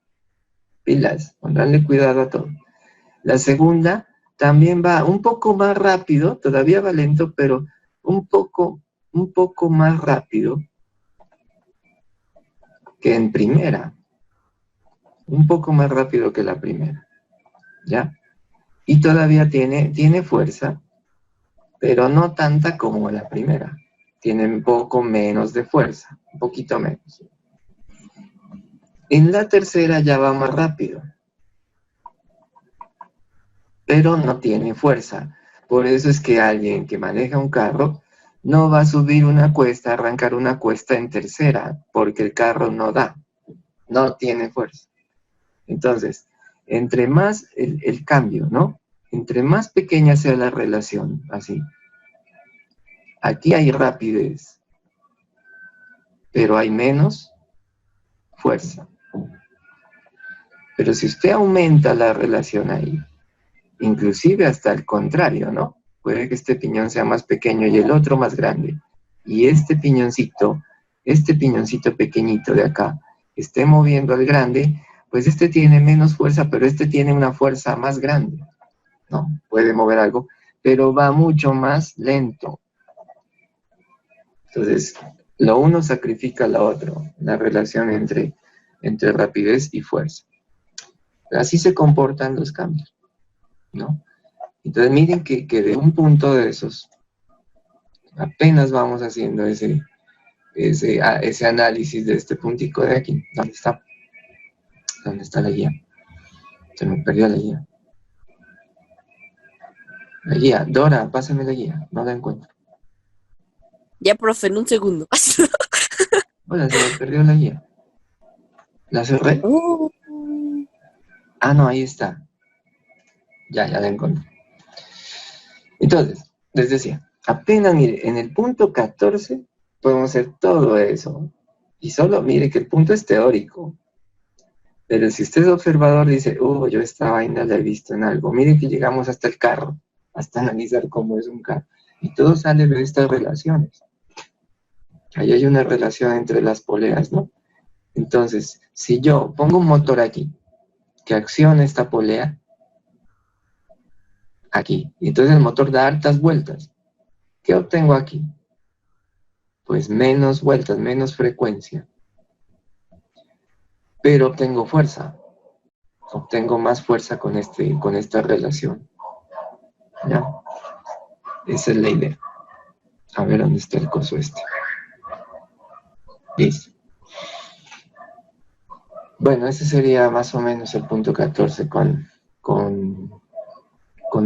Pilas, pondránle cuidado a todo. La segunda también va un poco más rápido, todavía va lento, pero un poco más rápido que en primera. Un poco más rápido que la primera, ¿ya? Y todavía tiene fuerza, pero no tanta como la primera. Tiene un poco menos de fuerza, un poquito menos. En la tercera ya va más rápido, pero no tiene fuerza. Por eso es que alguien que maneja un carro no va a subir una cuesta, arrancar una cuesta en tercera, porque el carro no da, no tiene fuerza. Entonces, entre más el cambio, ¿no? Entre más pequeña sea la relación, así. Aquí hay rapidez, pero hay menos fuerza. Pero si usted aumenta la relación ahí, inclusive hasta el contrario, ¿no? Puede que este piñón sea más pequeño y el otro más grande. Y este piñoncito pequeñito de acá, esté moviendo al grande, pues este tiene menos fuerza, pero este tiene una fuerza más grande, ¿no? Puede mover algo, pero va mucho más lento. Entonces, lo uno sacrifica lo otro, la relación entre rapidez y fuerza. Así se comportan los cambios, ¿no? Entonces miren que de un punto de esos, apenas vamos haciendo ese análisis de este puntico de aquí. ¿Dónde está? ¿Dónde está la guía? Se me perdió la guía. La guía. Dora, pásame la guía. No la encuentro. Ya, profe, en un segundo. Hola, se me perdió la guía. ¿La cerré? Ah, no, ahí está. Ya la encontré. Entonces, les decía, apenas mire, en el punto 14 podemos hacer todo eso. Y solo mire que el punto es teórico. Pero si usted es observador, dice, yo esta vaina la he visto en algo. Mire que llegamos hasta el carro, hasta analizar cómo es un carro. Y todo sale de estas relaciones. Ahí hay una relación entre las poleas, ¿no? Entonces, si yo pongo un motor aquí, que acciona esta polea, aquí, y entonces el motor da hartas vueltas, ¿qué obtengo aquí? Pues menos vueltas, menos frecuencia. Pero obtengo fuerza. Obtengo más fuerza con esta relación. ¿Ya? Esa es la idea. A ver dónde está el coso este. Listo. Bueno, ese sería más o menos el punto 14 con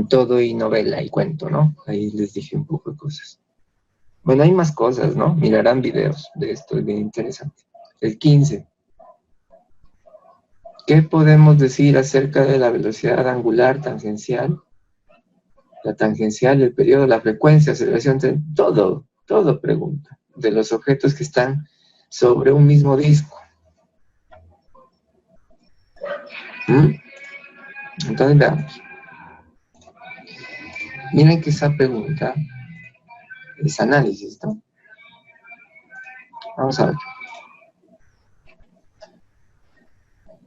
todo y novela y cuento, ¿no? Ahí les dije un poco de cosas. Bueno, hay más cosas, ¿no? Mirarán videos de esto, es bien interesante. El 15. ¿Qué podemos decir acerca de la velocidad angular tangencial? La tangencial, el periodo, la frecuencia, aceleración, todo pregunta. De los objetos que están sobre un mismo disco. Entonces veamos. Miren que esa pregunta es análisis, ¿no? Vamos a ver.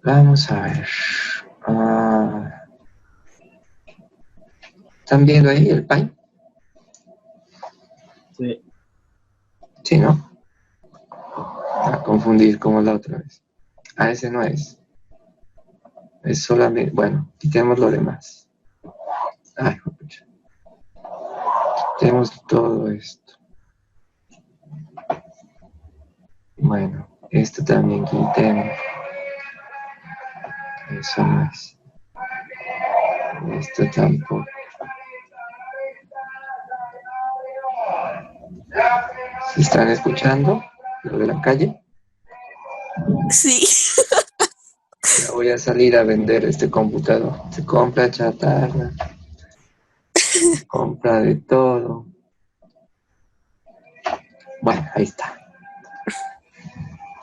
Vamos a ver. ¿Están viendo ahí el Pi? Sí. Sí, ¿no? A confundir como la otra vez. Ese no es. Es solamente, bueno, quitemos lo demás. Ay, pucha. Quitemos todo esto. Bueno, esto también quitemos. Eso no es. Esto tampoco. ¿Se están escuchando lo de la calle? Sí. Ya voy a salir a vender este computador. Se compra chatarra. Se compra de todo. Bueno, ahí está.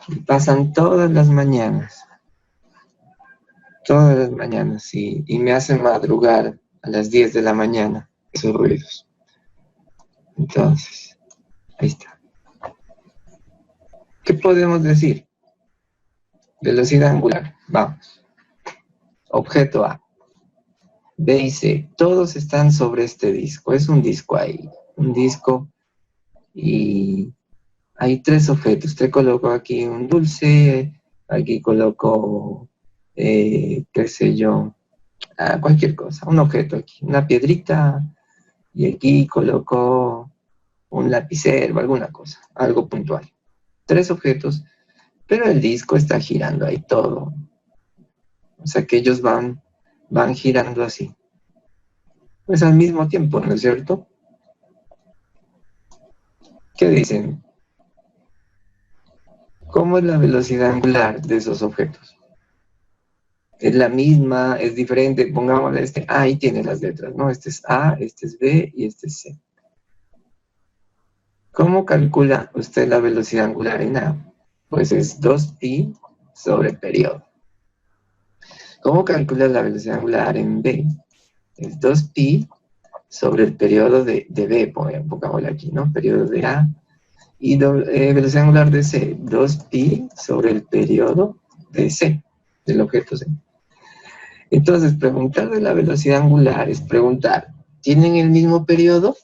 Y pasan todas las mañanas. Todas las mañanas, sí. Y me hacen madrugar a las 10 de la mañana esos ruidos. Entonces, ahí está. ¿Qué podemos decir? Velocidad angular. Vamos. Objeto A. B y C. Todos están sobre este disco. Es un disco ahí. Un disco. Y hay tres objetos. Usted colocó aquí un dulce. Aquí colocó, qué sé yo, cualquier cosa. Un objeto aquí. Una piedrita. Y aquí colocó un lapicero, alguna cosa. Algo puntual. Tres objetos. Pero el disco está girando ahí todo. O sea que ellos van girando así. Pues al mismo tiempo, ¿no es cierto? ¿Qué dicen? ¿Cómo es la velocidad angular de esos objetos? ¿Es la misma? ¿Es diferente? Pongámosle este. Ahí tiene las letras, ¿no? Este es A, este es B y este es C. ¿Cómo calcula usted la velocidad angular en A? Pues es 2pi sobre el periodo. ¿Cómo calculas la velocidad angular en B? Es 2pi sobre el periodo de B, pongámosle aquí, ¿no? Periodo de A. Y velocidad angular de C, 2pi sobre el periodo de C, del objeto C. Entonces, preguntar de la velocidad angular es preguntar, ¿tienen el mismo periodo?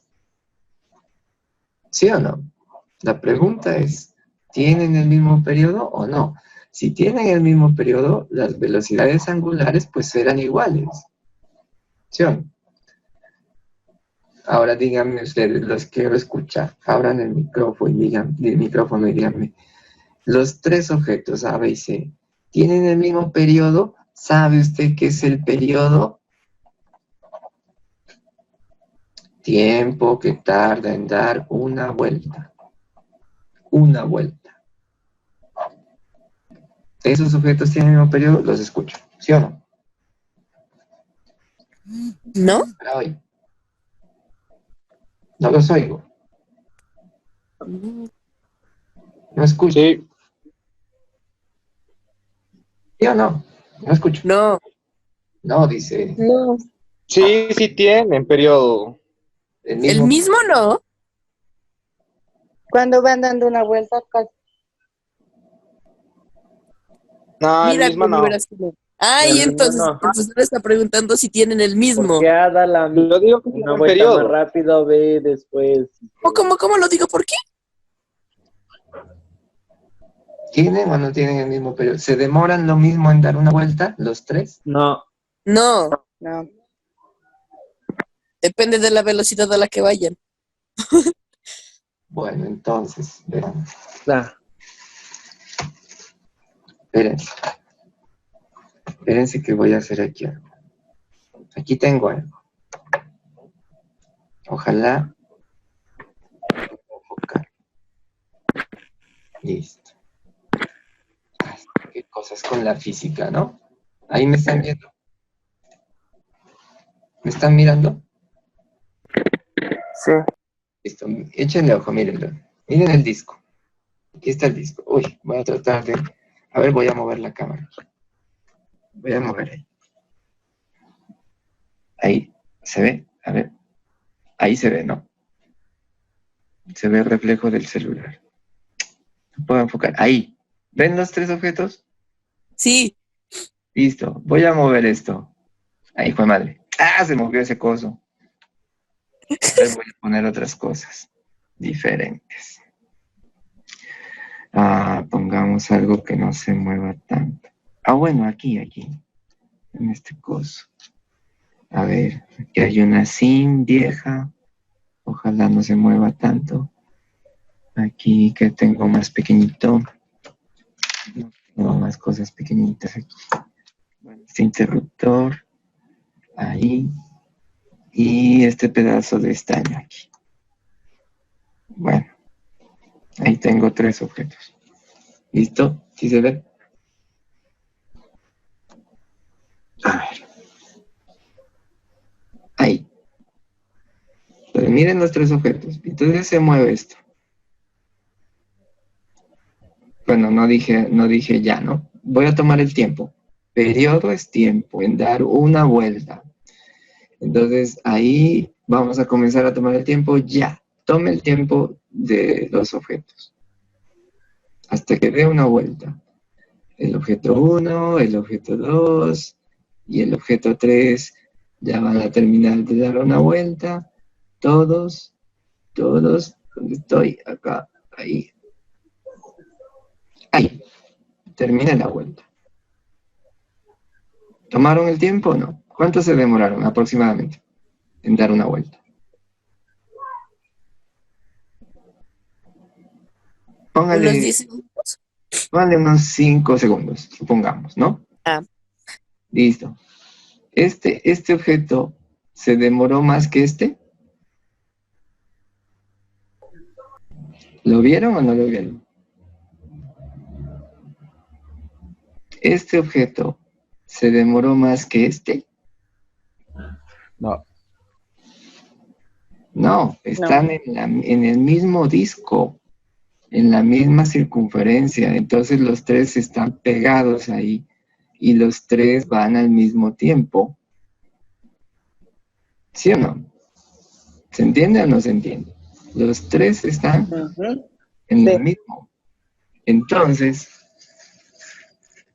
¿Sí o no? La pregunta es, ¿tienen el mismo periodo o no? Si tienen el mismo periodo, las velocidades angulares pues serán iguales. ¿Sí o no? Ahora díganme ustedes, los quiero escuchar. Abran el micrófono y díganme. Los tres objetos A, B y C, ¿tienen el mismo periodo? ¿Sabe usted qué es el periodo? Tiempo que tarda en dar una vuelta. Una vuelta. ¿Esos objetos tienen el mismo periodo? Los escucho. ¿Sí o no? ¿No? Para hoy. No los oigo. No escucho. Sí, ¿Sí o no? No escucho. No. No, dice No. sí, sí tienen periodo. el El mismo. mismo no. Cuando van dando una vuelta, No, el Mira, mismo no. verás que no. Ay, El mismo entonces el no. profesor está preguntando si tienen el mismo. Porque A da la Yo digo que una tienen vuelta más periodo. rápido, B después. ¿Cómo lo digo? ¿Por qué? ¿Tienen o no tienen el mismo periodo? ¿Se demoran lo mismo en dar una vuelta, los tres? No, No. no. Depende de la velocidad a la que vayan. Bueno, entonces, vean. da. Espérense. Espérense que voy a hacer aquí algo. Aquí tengo algo. Ojalá enfocar. Listo. Qué cosas con la física, ¿no? Ahí me están viendo. ¿Me están mirando? Sí. Listo. Échenle ojo, mírenlo. Miren el disco. Aquí está el disco. Uy, voy a tratar de... A ver, voy a mover la cámara. Voy a mover ahí. Ahí. ¿Se ve? A ver. Ahí se ve, ¿no? Se ve el reflejo del celular. No puedo enfocar. Ahí. ¿Ven los tres objetos? Sí. Listo. Voy a mover esto. Ahí fue madre. ¡Ah! Se movió ese coso. Ahora voy a poner otras cosas diferentes. Pongamos algo que no se mueva tanto. Bueno, aquí. En este coso. A ver, aquí hay una SIM vieja. Ojalá no se mueva tanto. Aquí que tengo más pequeñito. No, tengo más cosas pequeñitas aquí. Bueno, este interruptor. Ahí. Y este pedazo de estaño aquí. Bueno, ahí tengo tres objetos. ¿Listo? ¿Sí se ve? A ver. Ahí. Pero miren los tres objetos. Entonces se mueve esto. Bueno, no dije ya, ¿no? Voy a tomar el tiempo. Periodo es tiempo en dar una vuelta. Entonces ahí vamos a comenzar a tomar el tiempo ya. Tome el tiempo de los objetos. Hasta que dé una vuelta. El objeto 1, el objeto 2 y el objeto 3 ya van a terminar de dar una vuelta. Todos, ¿dónde estoy? Acá, ahí. Ahí, termina la vuelta. ¿Tomaron el tiempo o no? ¿Cuánto se demoraron aproximadamente en dar una vuelta? Unos 10 segundos. Póngale unos 5 segundos, supongamos, ¿no? Listo. Este objeto se demoró más que este. ¿Lo vieron o no lo vieron? Este objeto se demoró más que este. No. No, están en el mismo disco, en la misma circunferencia, entonces los tres están pegados ahí. y los tres van al mismo tiempo. ¿Sí o no? ¿Se entiende o no se entiende? Los tres están Ujú. en lo Sí. mismo. Entonces,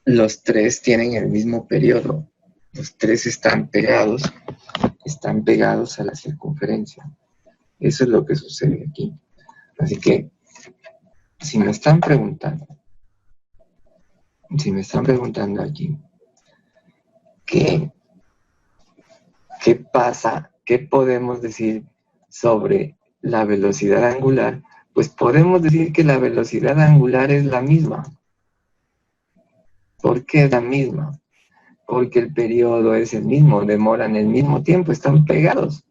los tres tienen el mismo periodo. Los tres están pegados a la circunferencia. Eso es lo que sucede aquí. Así que, si me están preguntando aquí, ¿qué pasa? ¿Qué podemos decir sobre la velocidad angular? Pues podemos decir que la velocidad angular es la misma. ¿Por qué es la misma? Porque el periodo es el mismo, demoran el mismo tiempo, están pegados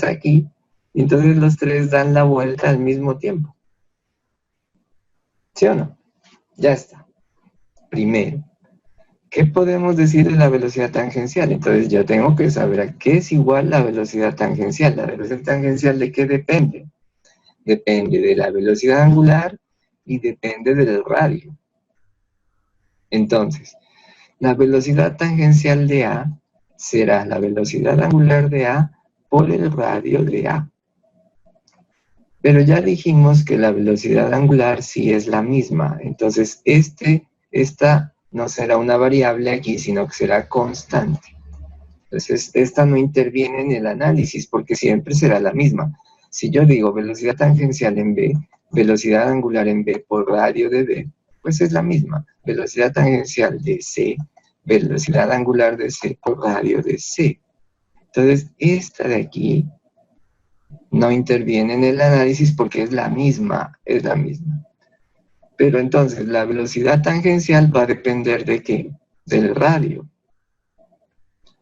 aquí. Y entonces los tres dan la vuelta al mismo tiempo. ¿Sí o no? Ya está. Primero, ¿qué podemos decir de la velocidad tangencial? Entonces yo tengo que saber a qué es igual la velocidad tangencial. ¿La velocidad tangencial de qué depende? Depende de la velocidad angular y depende del radio. Entonces, la velocidad tangencial de A será la velocidad angular de A por el radio de A. Pero ya dijimos que la velocidad angular sí es la misma. Entonces, esta no será una variable aquí, sino que será constante. Entonces, esta no interviene en el análisis porque siempre será la misma. Si yo digo velocidad tangencial en B, velocidad angular en B por radio de B, pues es la misma. Velocidad tangencial de C, velocidad angular de C por radio de C. Entonces, esta de aquí no interviene en el análisis porque es la misma. Pero entonces, la velocidad tangencial va a depender ¿de qué? Del radio.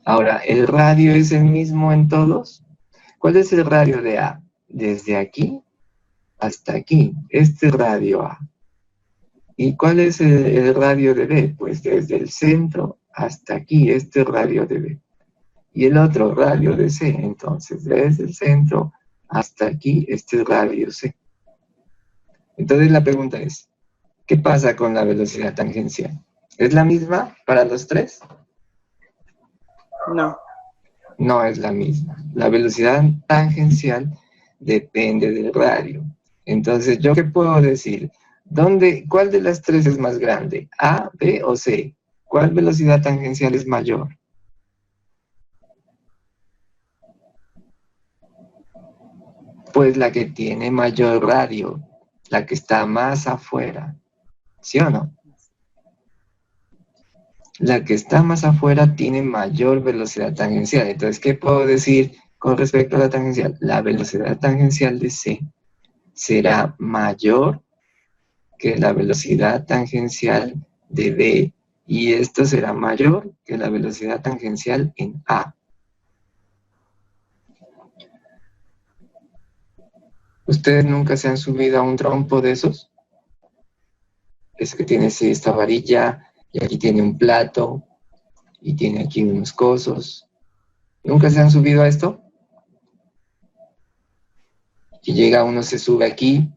Ahora, ¿el radio es el mismo en todos? ¿Cuál es el radio de A? Desde aquí hasta aquí. Este radio A. ¿Y cuál es el radio de B? Pues desde el centro hasta aquí. Este radio de B. Y el otro radio de C. Entonces, desde el centro hasta aquí, este radio C. Entonces la pregunta es, ¿qué pasa con la velocidad tangencial? ¿Es la misma para los tres? No. No es la misma. La velocidad tangencial depende del radio. Entonces, ¿yo qué puedo decir? ¿Cuál de las tres es más grande? ¿A, B o C? ¿Cuál velocidad tangencial es mayor? Pues la que tiene mayor radio, la que está más afuera. ¿Sí o no? La que está más afuera tiene mayor velocidad tangencial. Entonces, ¿qué puedo decir con respecto a la tangencial? La velocidad tangencial de C será mayor que la velocidad tangencial de B, y esto será mayor que la velocidad tangencial en A. ¿Ustedes nunca se han subido a un trompo de esos? Es que tiene así esta varilla, y aquí tiene un plato, y tiene aquí unos cosos. ¿Nunca se han subido a esto? Y llega uno, se sube aquí,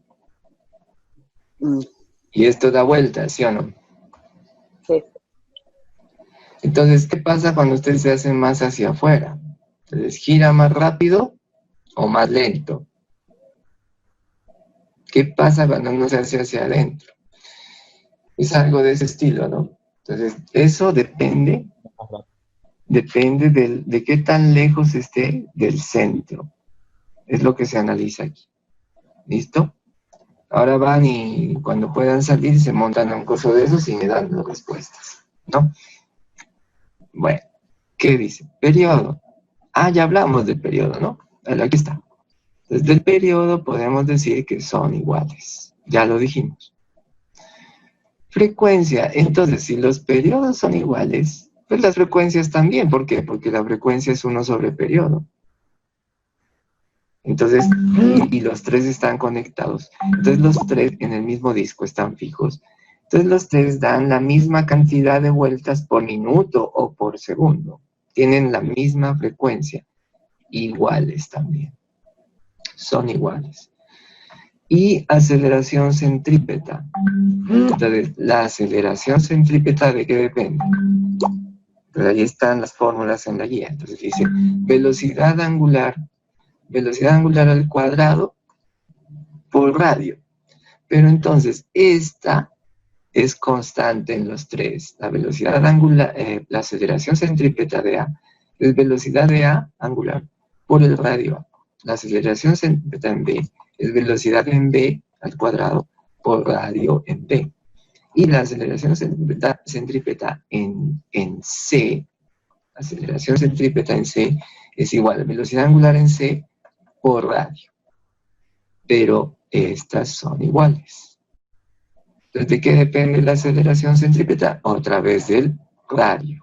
y esto da vuelta, ¿sí o no? Sí. Entonces, ¿qué pasa cuando usted se hace más hacia afuera? Entonces, ¿gira más rápido o más lento? ¿Qué pasa cuando uno se hace hacia adentro? Es algo de ese estilo, ¿no? Entonces, eso depende de qué tan lejos esté del centro. Es lo que se analiza aquí. ¿Listo? Ahora van y cuando puedan salir se montan a un coso de esos y me dan las respuestas, ¿no? Bueno, ¿qué dice? Periodo. Ah, ya hablamos del periodo, ¿no? Aquí está. Desde el periodo podemos decir que son iguales. Ya lo dijimos. Frecuencia. Entonces, si los periodos son iguales, pues las frecuencias también. ¿Por qué? Porque la frecuencia es 1 sobre periodo. Entonces, y los tres están conectados. Entonces, los tres en el mismo disco están fijos. Entonces, los tres dan la misma cantidad de vueltas por minuto o por segundo. Tienen la misma frecuencia. Iguales también. Son iguales. Y aceleración centrípeta. Entonces, la aceleración centrípeta, ¿de qué depende? Pero ahí están las fórmulas en la guía. Entonces dice velocidad angular al cuadrado por radio. Pero entonces esta es constante en los tres. La velocidad angular, la aceleración centrípeta de A es velocidad de A angular por el radio A. La aceleración centrípeta en B es velocidad en B al cuadrado por radio en B. Y la aceleración centrípeta en C, aceleración centrípeta en C es igual a velocidad angular en C por radio. Pero estas son iguales. Entonces, ¿de qué depende la aceleración centrípeta? Otra vez del radio.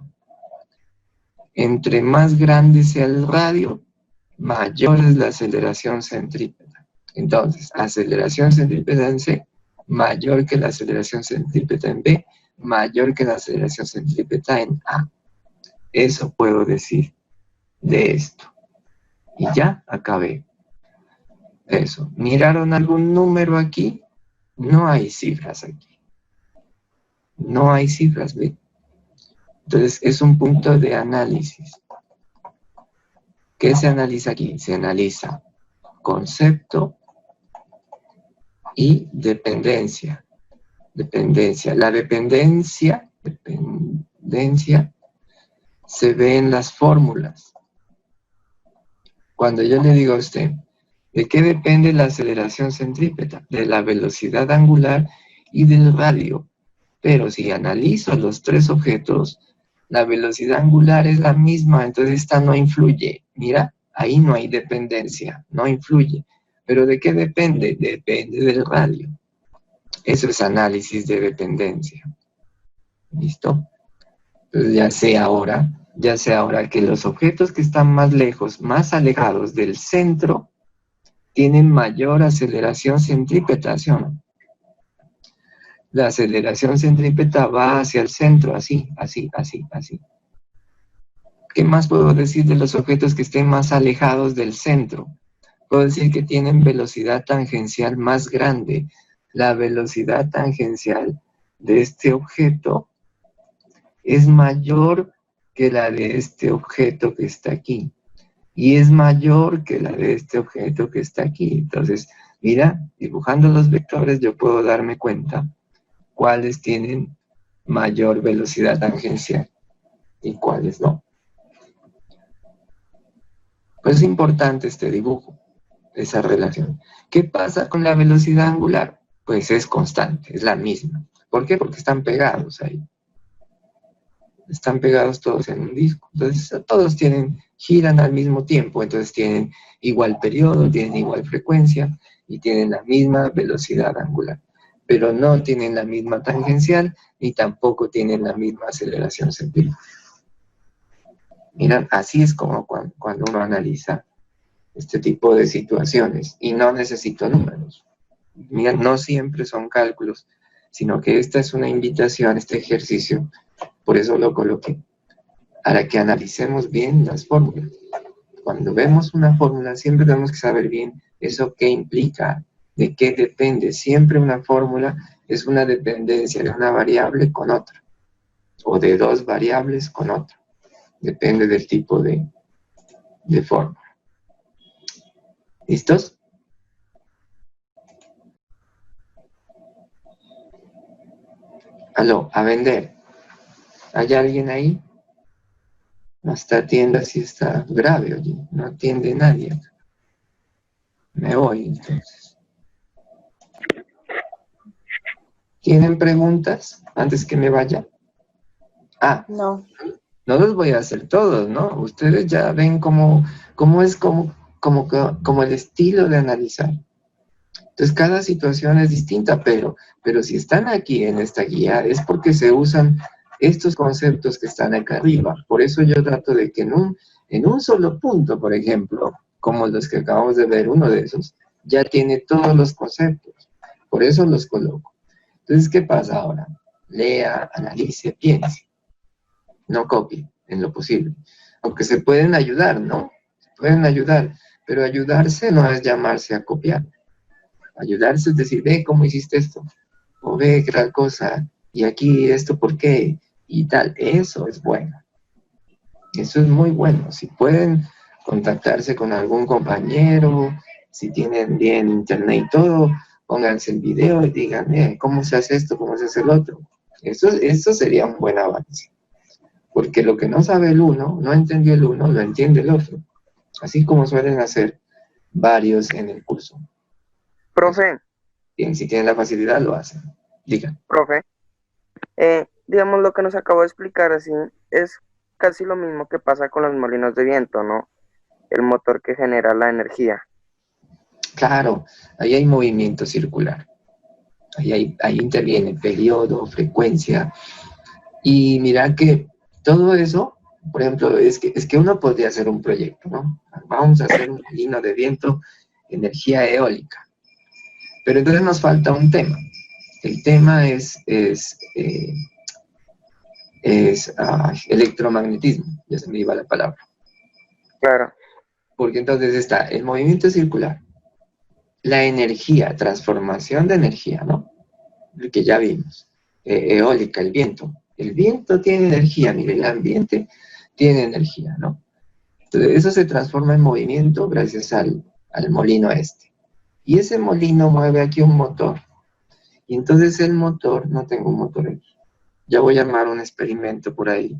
Entre más grande sea el radio, mayor es la aceleración centrípeta. Entonces, aceleración centrípeta en C mayor que la aceleración centrípeta en B, mayor que la aceleración centrípeta en A. Eso puedo decir de esto. Y ya acabé. Eso. ¿Miraron algún número aquí? No hay cifras aquí. No hay cifras, ¿ve? Entonces, es un punto de análisis. ¿Qué se analiza aquí? Se analiza concepto y dependencia. La dependencia se ve en las fórmulas. Cuando yo le digo a usted, ¿de qué depende la aceleración centrípeta? De la velocidad angular y del radio. Pero si analizo los tres objetos, la velocidad angular es la misma, entonces esta no influye. Mira, ahí no hay dependencia, no influye. ¿Pero de qué depende? Depende del radio. Eso es análisis de dependencia. ¿Listo? Entonces ya sé ahora que los objetos que están más lejos, más alejados del centro, tienen mayor aceleración centrípeta, ¿sí o no? La aceleración centrípeta va hacia el centro, así. ¿Qué más puedo decir de los objetos que estén más alejados del centro? Puedo decir que tienen velocidad tangencial más grande. La velocidad tangencial de este objeto es mayor que la de este objeto que está aquí. Y es mayor que la de este objeto que está aquí. Entonces, mira, dibujando los vectores yo puedo darme cuenta cuáles tienen mayor velocidad tangencial y cuáles no. Pues es importante este dibujo, esa relación. ¿Qué pasa con la velocidad angular? Pues es constante, es la misma. ¿Por qué? Porque están pegados ahí. Están pegados todos en un disco. Entonces todos giran al mismo tiempo, entonces tienen igual periodo, tienen igual frecuencia y tienen la misma velocidad angular. Pero no tienen la misma tangencial ni tampoco tienen la misma aceleración centrípeta. Miren, así es como cuando uno analiza este tipo de situaciones y no necesito números. Miren, no siempre son cálculos, sino que esta es una invitación, este ejercicio, por eso lo coloqué, para que analicemos bien las fórmulas. Cuando vemos una fórmula, siempre tenemos que saber bien eso qué implica, de qué depende. Siempre una fórmula es una dependencia de una variable con otra, o de dos variables con otra. Depende del tipo de fórmula. ¿Listos? Aló, a vender. ¿Hay alguien ahí? No está atienda si está grave, oye. No atiende nadie. Me voy, entonces. ¿Tienen preguntas antes que me vaya? Ah, No. no los voy a hacer todos, ¿no? Ustedes ya ven cómo es como el estilo de analizar. Entonces, cada situación es distinta, pero si están aquí en esta guía es porque se usan estos conceptos que están acá arriba. Por eso yo trato de que en un solo punto, por ejemplo, como los que acabamos de ver, uno de esos, ya tiene todos los conceptos. Por eso los coloco. Entonces, ¿qué pasa ahora? Lea, analice, piense. No copie en lo posible. Aunque se pueden ayudar, ¿no? Se pueden ayudar, pero ayudarse no es llamarse a copiar. Ayudarse es decir, ve cómo hiciste esto, o ve tal cosa, y aquí esto por qué, y tal. Eso es bueno. Eso es muy bueno. Si pueden contactarse con algún compañero, si tienen bien internet y todo, pónganse el video y digan, ¿cómo se hace esto? ¿Cómo se hace el otro? Eso sería un buen avance. Porque lo que no sabe el uno, no entendió el uno, lo entiende el otro. Así como suelen hacer varios en el curso. Profe, Bien, si tienen la facilidad, lo hacen. Digan. profe, digamos lo que nos acabó de explicar así, es casi lo mismo que pasa con los molinos de viento, ¿no? El motor que genera la energía. Claro, ahí hay movimiento circular. Ahí interviene periodo, frecuencia. Y mira que todo eso, por ejemplo, es que uno podría hacer un proyecto, ¿no? Vamos a hacer un molino de viento, energía eólica. Pero entonces nos falta un tema. El tema es electromagnetismo. Ya se me iba la palabra. Claro, Porque entonces está el movimiento circular, la energía, transformación de energía, ¿no? Lo que ya vimos. Eólica, el viento. El viento tiene energía, mire, el ambiente tiene energía, ¿no? Entonces eso se transforma en movimiento gracias al molino este. Y ese molino mueve aquí un motor. Y entonces el motor, no tengo un motor aquí. Ya voy a armar un experimento por ahí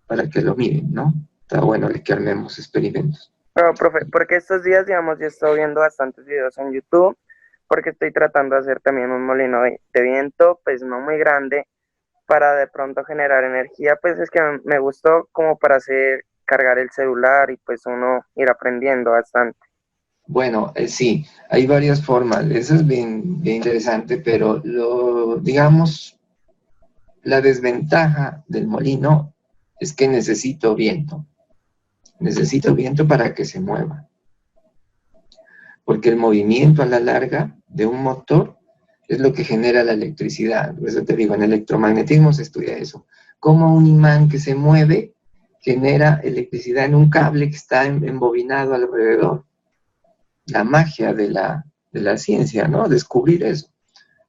para que lo miren, ¿no? Está bueno que armemos experimentos. pero profe, porque estos días, digamos, yo estoy viendo bastantes videos en YouTube, porque estoy tratando de hacer también un molino de viento, pues no muy grande, para de pronto generar energía, pues es que me gustó como para hacer, cargar el celular y pues uno ir aprendiendo bastante. Bueno, sí, hay varias formas. Eso es bien, bien interesante, pero digamos, la desventaja del molino es que necesito viento. Necesito viento para que se mueva. Porque el movimiento a la larga de un motor es lo que genera la electricidad. Por eso te digo, en electromagnetismo se estudia eso. Cómo un imán que se mueve genera electricidad en un cable que está embobinado alrededor. La magia de la ciencia, ¿no? Descubrir eso.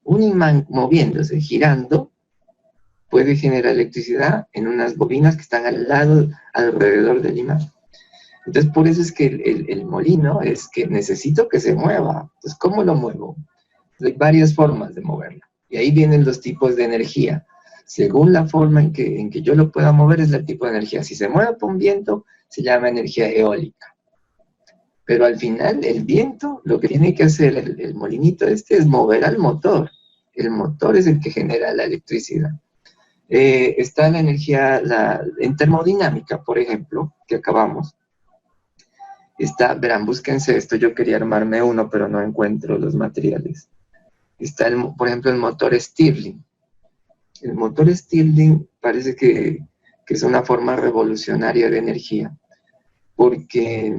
Un imán moviéndose, girando, puede generar electricidad en unas bobinas que están al lado, alrededor del imán. Entonces, por eso es que el molino es que necesito que se mueva. Entonces, ¿cómo lo muevo? Hay varias formas de moverlo. Y ahí vienen los tipos de energía. Según la forma en que yo lo pueda mover es el tipo de energía. Si se mueve por un viento, se llama energía eólica. Pero al final, el viento, lo que tiene que hacer el molinito este es mover al motor. El motor es el que genera la electricidad. Está la energía en termodinámica, por ejemplo, que acabamos. Verán, búsquense esto, yo quería armarme uno, pero no encuentro los materiales. Está, por ejemplo, el motor Stirling. El motor Stirling parece que es una forma revolucionaria de energía, porque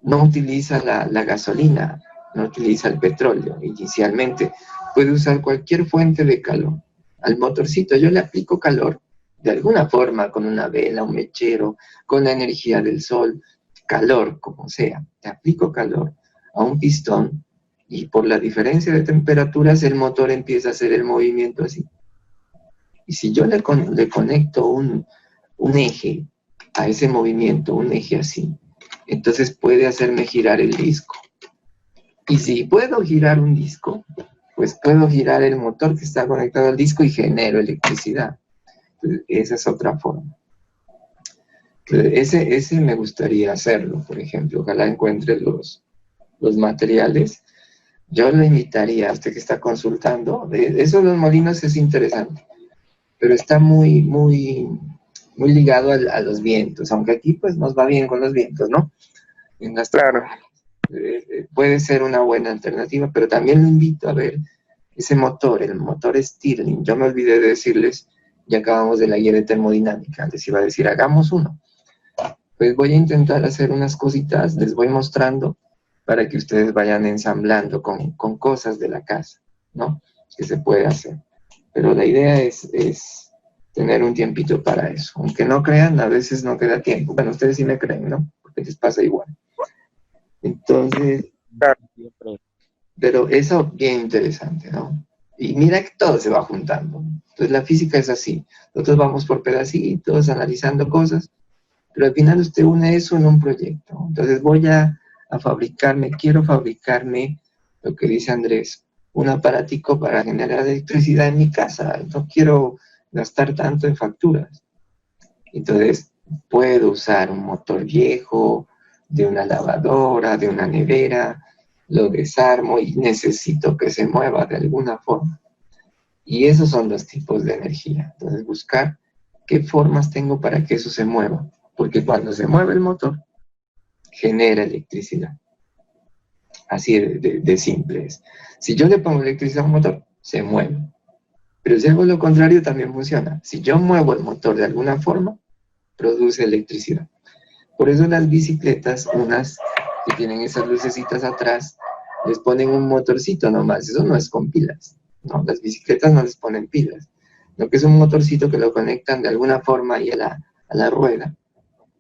no utiliza la gasolina, no utiliza el petróleo inicialmente. Puede usar cualquier fuente de calor. Al motorcito yo le aplico calor, de alguna forma, con una vela, un mechero, con la energía del sol, calor, como sea. Le aplico calor a un pistón y por la diferencia de temperaturas el motor empieza a hacer el movimiento así. Y si yo le conecto un eje a ese movimiento, un eje así, entonces puede hacerme girar el disco. Y si puedo girar un disco, pues puedo girar el motor que está conectado al disco y genero electricidad. Entonces, esa es otra forma. Ese me gustaría hacerlo, por ejemplo. Ojalá encuentre los materiales. Yo lo invitaría a usted que está consultando. Eso de los molinos es interesante, pero está muy, muy, muy ligado a los vientos, aunque aquí pues nos va bien con los vientos, ¿no? Claro. Puede ser una buena alternativa, pero también lo invito a ver ese motor, el motor Stirling. Yo me olvidé de decirles, ya acabamos de la guía de termodinámica, les iba a decir, hagamos uno. Pues voy a intentar hacer unas cositas, les voy mostrando para que ustedes vayan ensamblando con cosas de la casa, ¿no? Que se puede hacer. Pero la idea es tener un tiempito para eso. Aunque no crean, a veces no queda tiempo. Bueno, ustedes sí me creen, ¿no? Porque les pasa igual. Entonces, pero eso bien interesante, ¿no? Y mira que todo se va juntando. Entonces la física es así. Nosotros vamos por pedacitos, analizando cosas, Pero al final usted une eso en un proyecto. Entonces quiero fabricarme, lo que dice Andrés, un aparatico para generar electricidad en mi casa. No quiero gastar tanto en facturas. Entonces, puedo usar un motor viejo, de una lavadora, de una nevera, lo desarmo y necesito que se mueva de alguna forma. Y esos son los tipos de energía. Entonces, buscar qué formas tengo para que eso se mueva. Porque cuando se mueve el motor, genera electricidad. Así de simple es. Si yo le pongo electricidad a un motor, se mueve. Pero si hago lo contrario, también funciona. Si yo muevo el motor de alguna forma, produce electricidad. Por eso las bicicletas, unas que tienen esas lucecitas atrás, les ponen un motorcito nomás. Eso no es con pilas. No, las bicicletas no les ponen pilas. Lo que es un motorcito que lo conectan de alguna forma ahí a la rueda.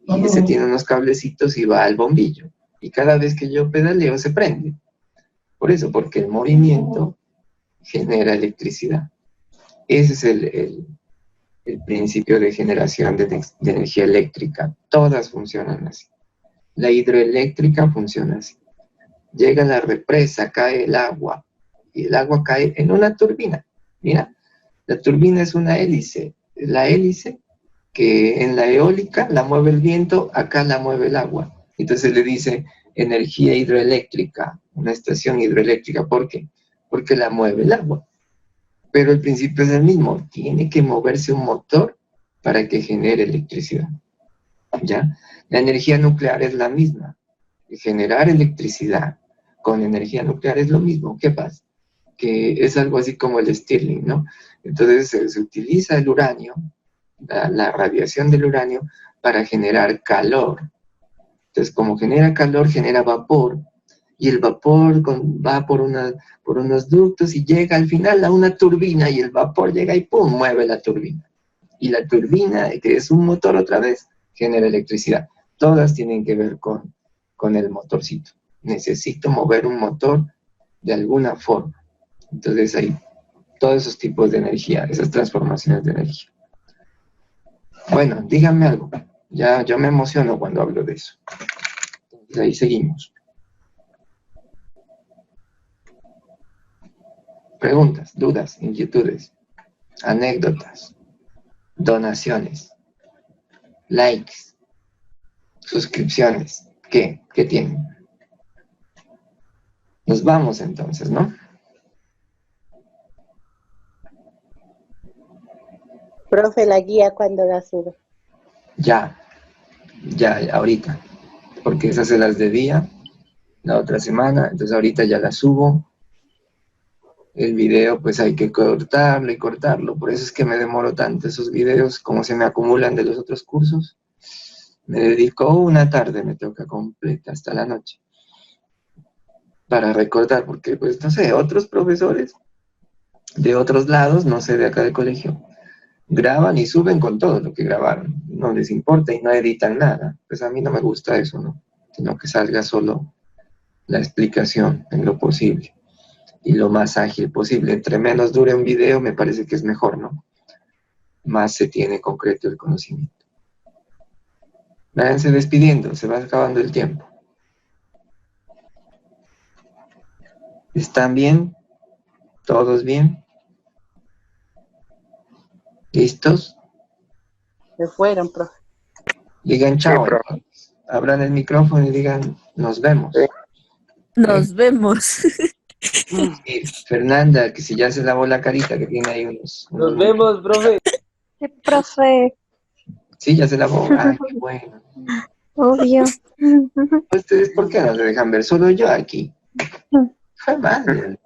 Y ese tiene unos cablecitos y va al bombillo. Y cada vez que yo pedaleo se prende. Por eso, porque el movimiento genera electricidad. Ese es el principio de generación de energía eléctrica. Todas funcionan así. La hidroeléctrica funciona así. Llega la represa, cae el agua, y el agua cae en una turbina. Mira, la turbina es una hélice. La hélice que en la eólica la mueve el viento, acá la mueve el agua. Entonces le dice energía hidroeléctrica, una estación hidroeléctrica. ¿Por qué? Porque la mueve el agua. Pero el principio es el mismo. Tiene que moverse un motor para que genere electricidad. ¿Ya? La energía nuclear es la misma. Generar electricidad con energía nuclear es lo mismo. ¿Qué pasa? Que es algo así como el Stirling, ¿no? Entonces se utiliza el uranio, la radiación del uranio, para generar calor. Entonces, como genera calor, genera vapor, y el vapor va por unos ductos y llega al final a una turbina, y el vapor llega y ¡pum!, mueve la turbina. Y la turbina, que es un motor otra vez, genera electricidad. Todas tienen que ver con el motorcito. Necesito mover un motor de alguna forma. Entonces hay todos esos tipos de energía, esas transformaciones de energía. Bueno, díganme algo. Ya yo me emociono cuando hablo de eso. Entonces ahí seguimos. Preguntas, dudas, inquietudes, anécdotas, donaciones, likes, suscripciones. ¿Qué? ¿Qué tienen? Nos vamos entonces, ¿no? Profe, la guía cuando la sube. Ya, ahorita. Porque esas se las debía la otra semana, entonces ahorita ya las subo. El video pues hay que cortarlo y cortarlo, por eso es que me demoro tanto esos videos, como se me acumulan de los otros cursos. Me dedico una tarde, me toca completa, hasta la noche, para recortar, porque pues no sé, otros profesores de otros lados, no sé, de acá del colegio, graban y suben con todo lo que grabaron, no les importa y no editan nada. Pues a mí no me gusta eso, ¿no? Sino que salga solo la explicación en lo posible y lo más ágil posible. Entre menos dure un video, me parece que es mejor, ¿no? Más se tiene concreto el conocimiento. Váyanse despidiendo, se va acabando el tiempo. ¿Están bien? ¿Todos bien? ¿Listos? Se fueron, profe. Digan chao. Sí, profe. Entonces. Abran el micrófono y digan nos vemos. Sí. Nos vemos. Y Fernanda, que si ya se lavó la carita, que tiene ahí unos... Nos vemos, profe. Sí, profe, Sí, ya se lavó. Ay, qué bueno. obvio. ¿Ustedes por qué no se dejan ver? Solo yo aquí. Fue madre.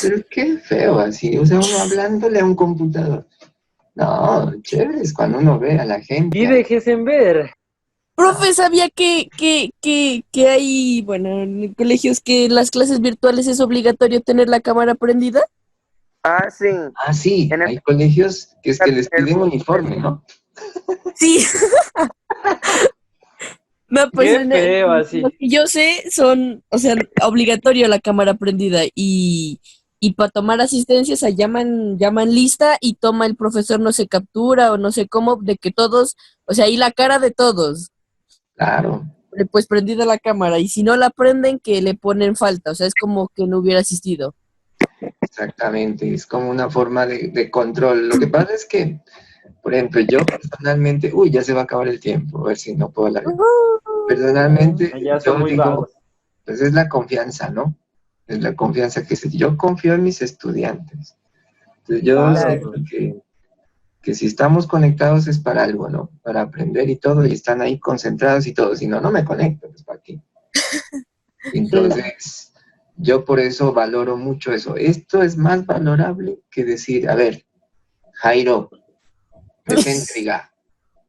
Pero qué feo así. O sea, uno hablándole a un computador. No, chévere es cuando uno ve a la gente. Y déjese ver. Profe, ¿sabía que hay, bueno, en colegios que las clases virtuales es obligatorio tener la cámara prendida? Ah, sí. Ah, sí, En el- hay colegios que es que les piden uniforme, ¿no? Sí. No, pues Qué feo así. lo que yo sé son, o sea, obligatorio la cámara prendida y y para tomar asistencia se llaman lista y toma el profesor, no sé, captura o no sé cómo, de que todos, o sea, ahí la cara de todos, Claro, pues prendida la cámara, y si no la prenden, que le ponen falta, o sea, es como que no hubiera asistido. exactamente. Es como una forma de control. Lo que pasa es que, por ejemplo, yo personalmente, uy, ya se va a acabar el tiempo, a ver si no puedo alargar. Personalmente, Ya son yo muy digo, vagos. pues es la confianza, ¿no? Es la confianza yo confío en mis estudiantes. Entonces, yo Claro, siento que si estamos conectados es para algo, ¿no? Para aprender y todo, y están ahí concentrados y todo. Si no, no me conecto, pues ¿para qué? Entonces, yo por eso valoro mucho eso. Esto es más valorable que decir, a ver, Jairo, presente, diga,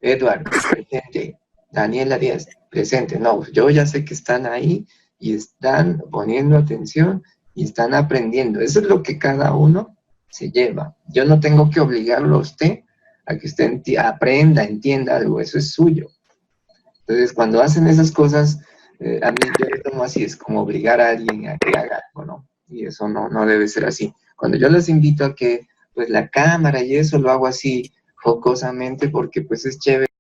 Edward, presente, Daniela Díaz, presente. No, yo ya sé que están ahí y están poniendo atención y están aprendiendo. Eso es lo que cada uno se lleva. Yo no tengo que obligarlo a usted a que usted aprenda, entienda algo, eso es suyo. Entonces, cuando hacen esas cosas, a mí yo lo tomo así, es como obligar a alguien a que haga algo, ¿no? Y eso no debe ser así. Cuando yo los invito a que, pues la cámara y eso lo hago así jocosamente porque pues es chévere.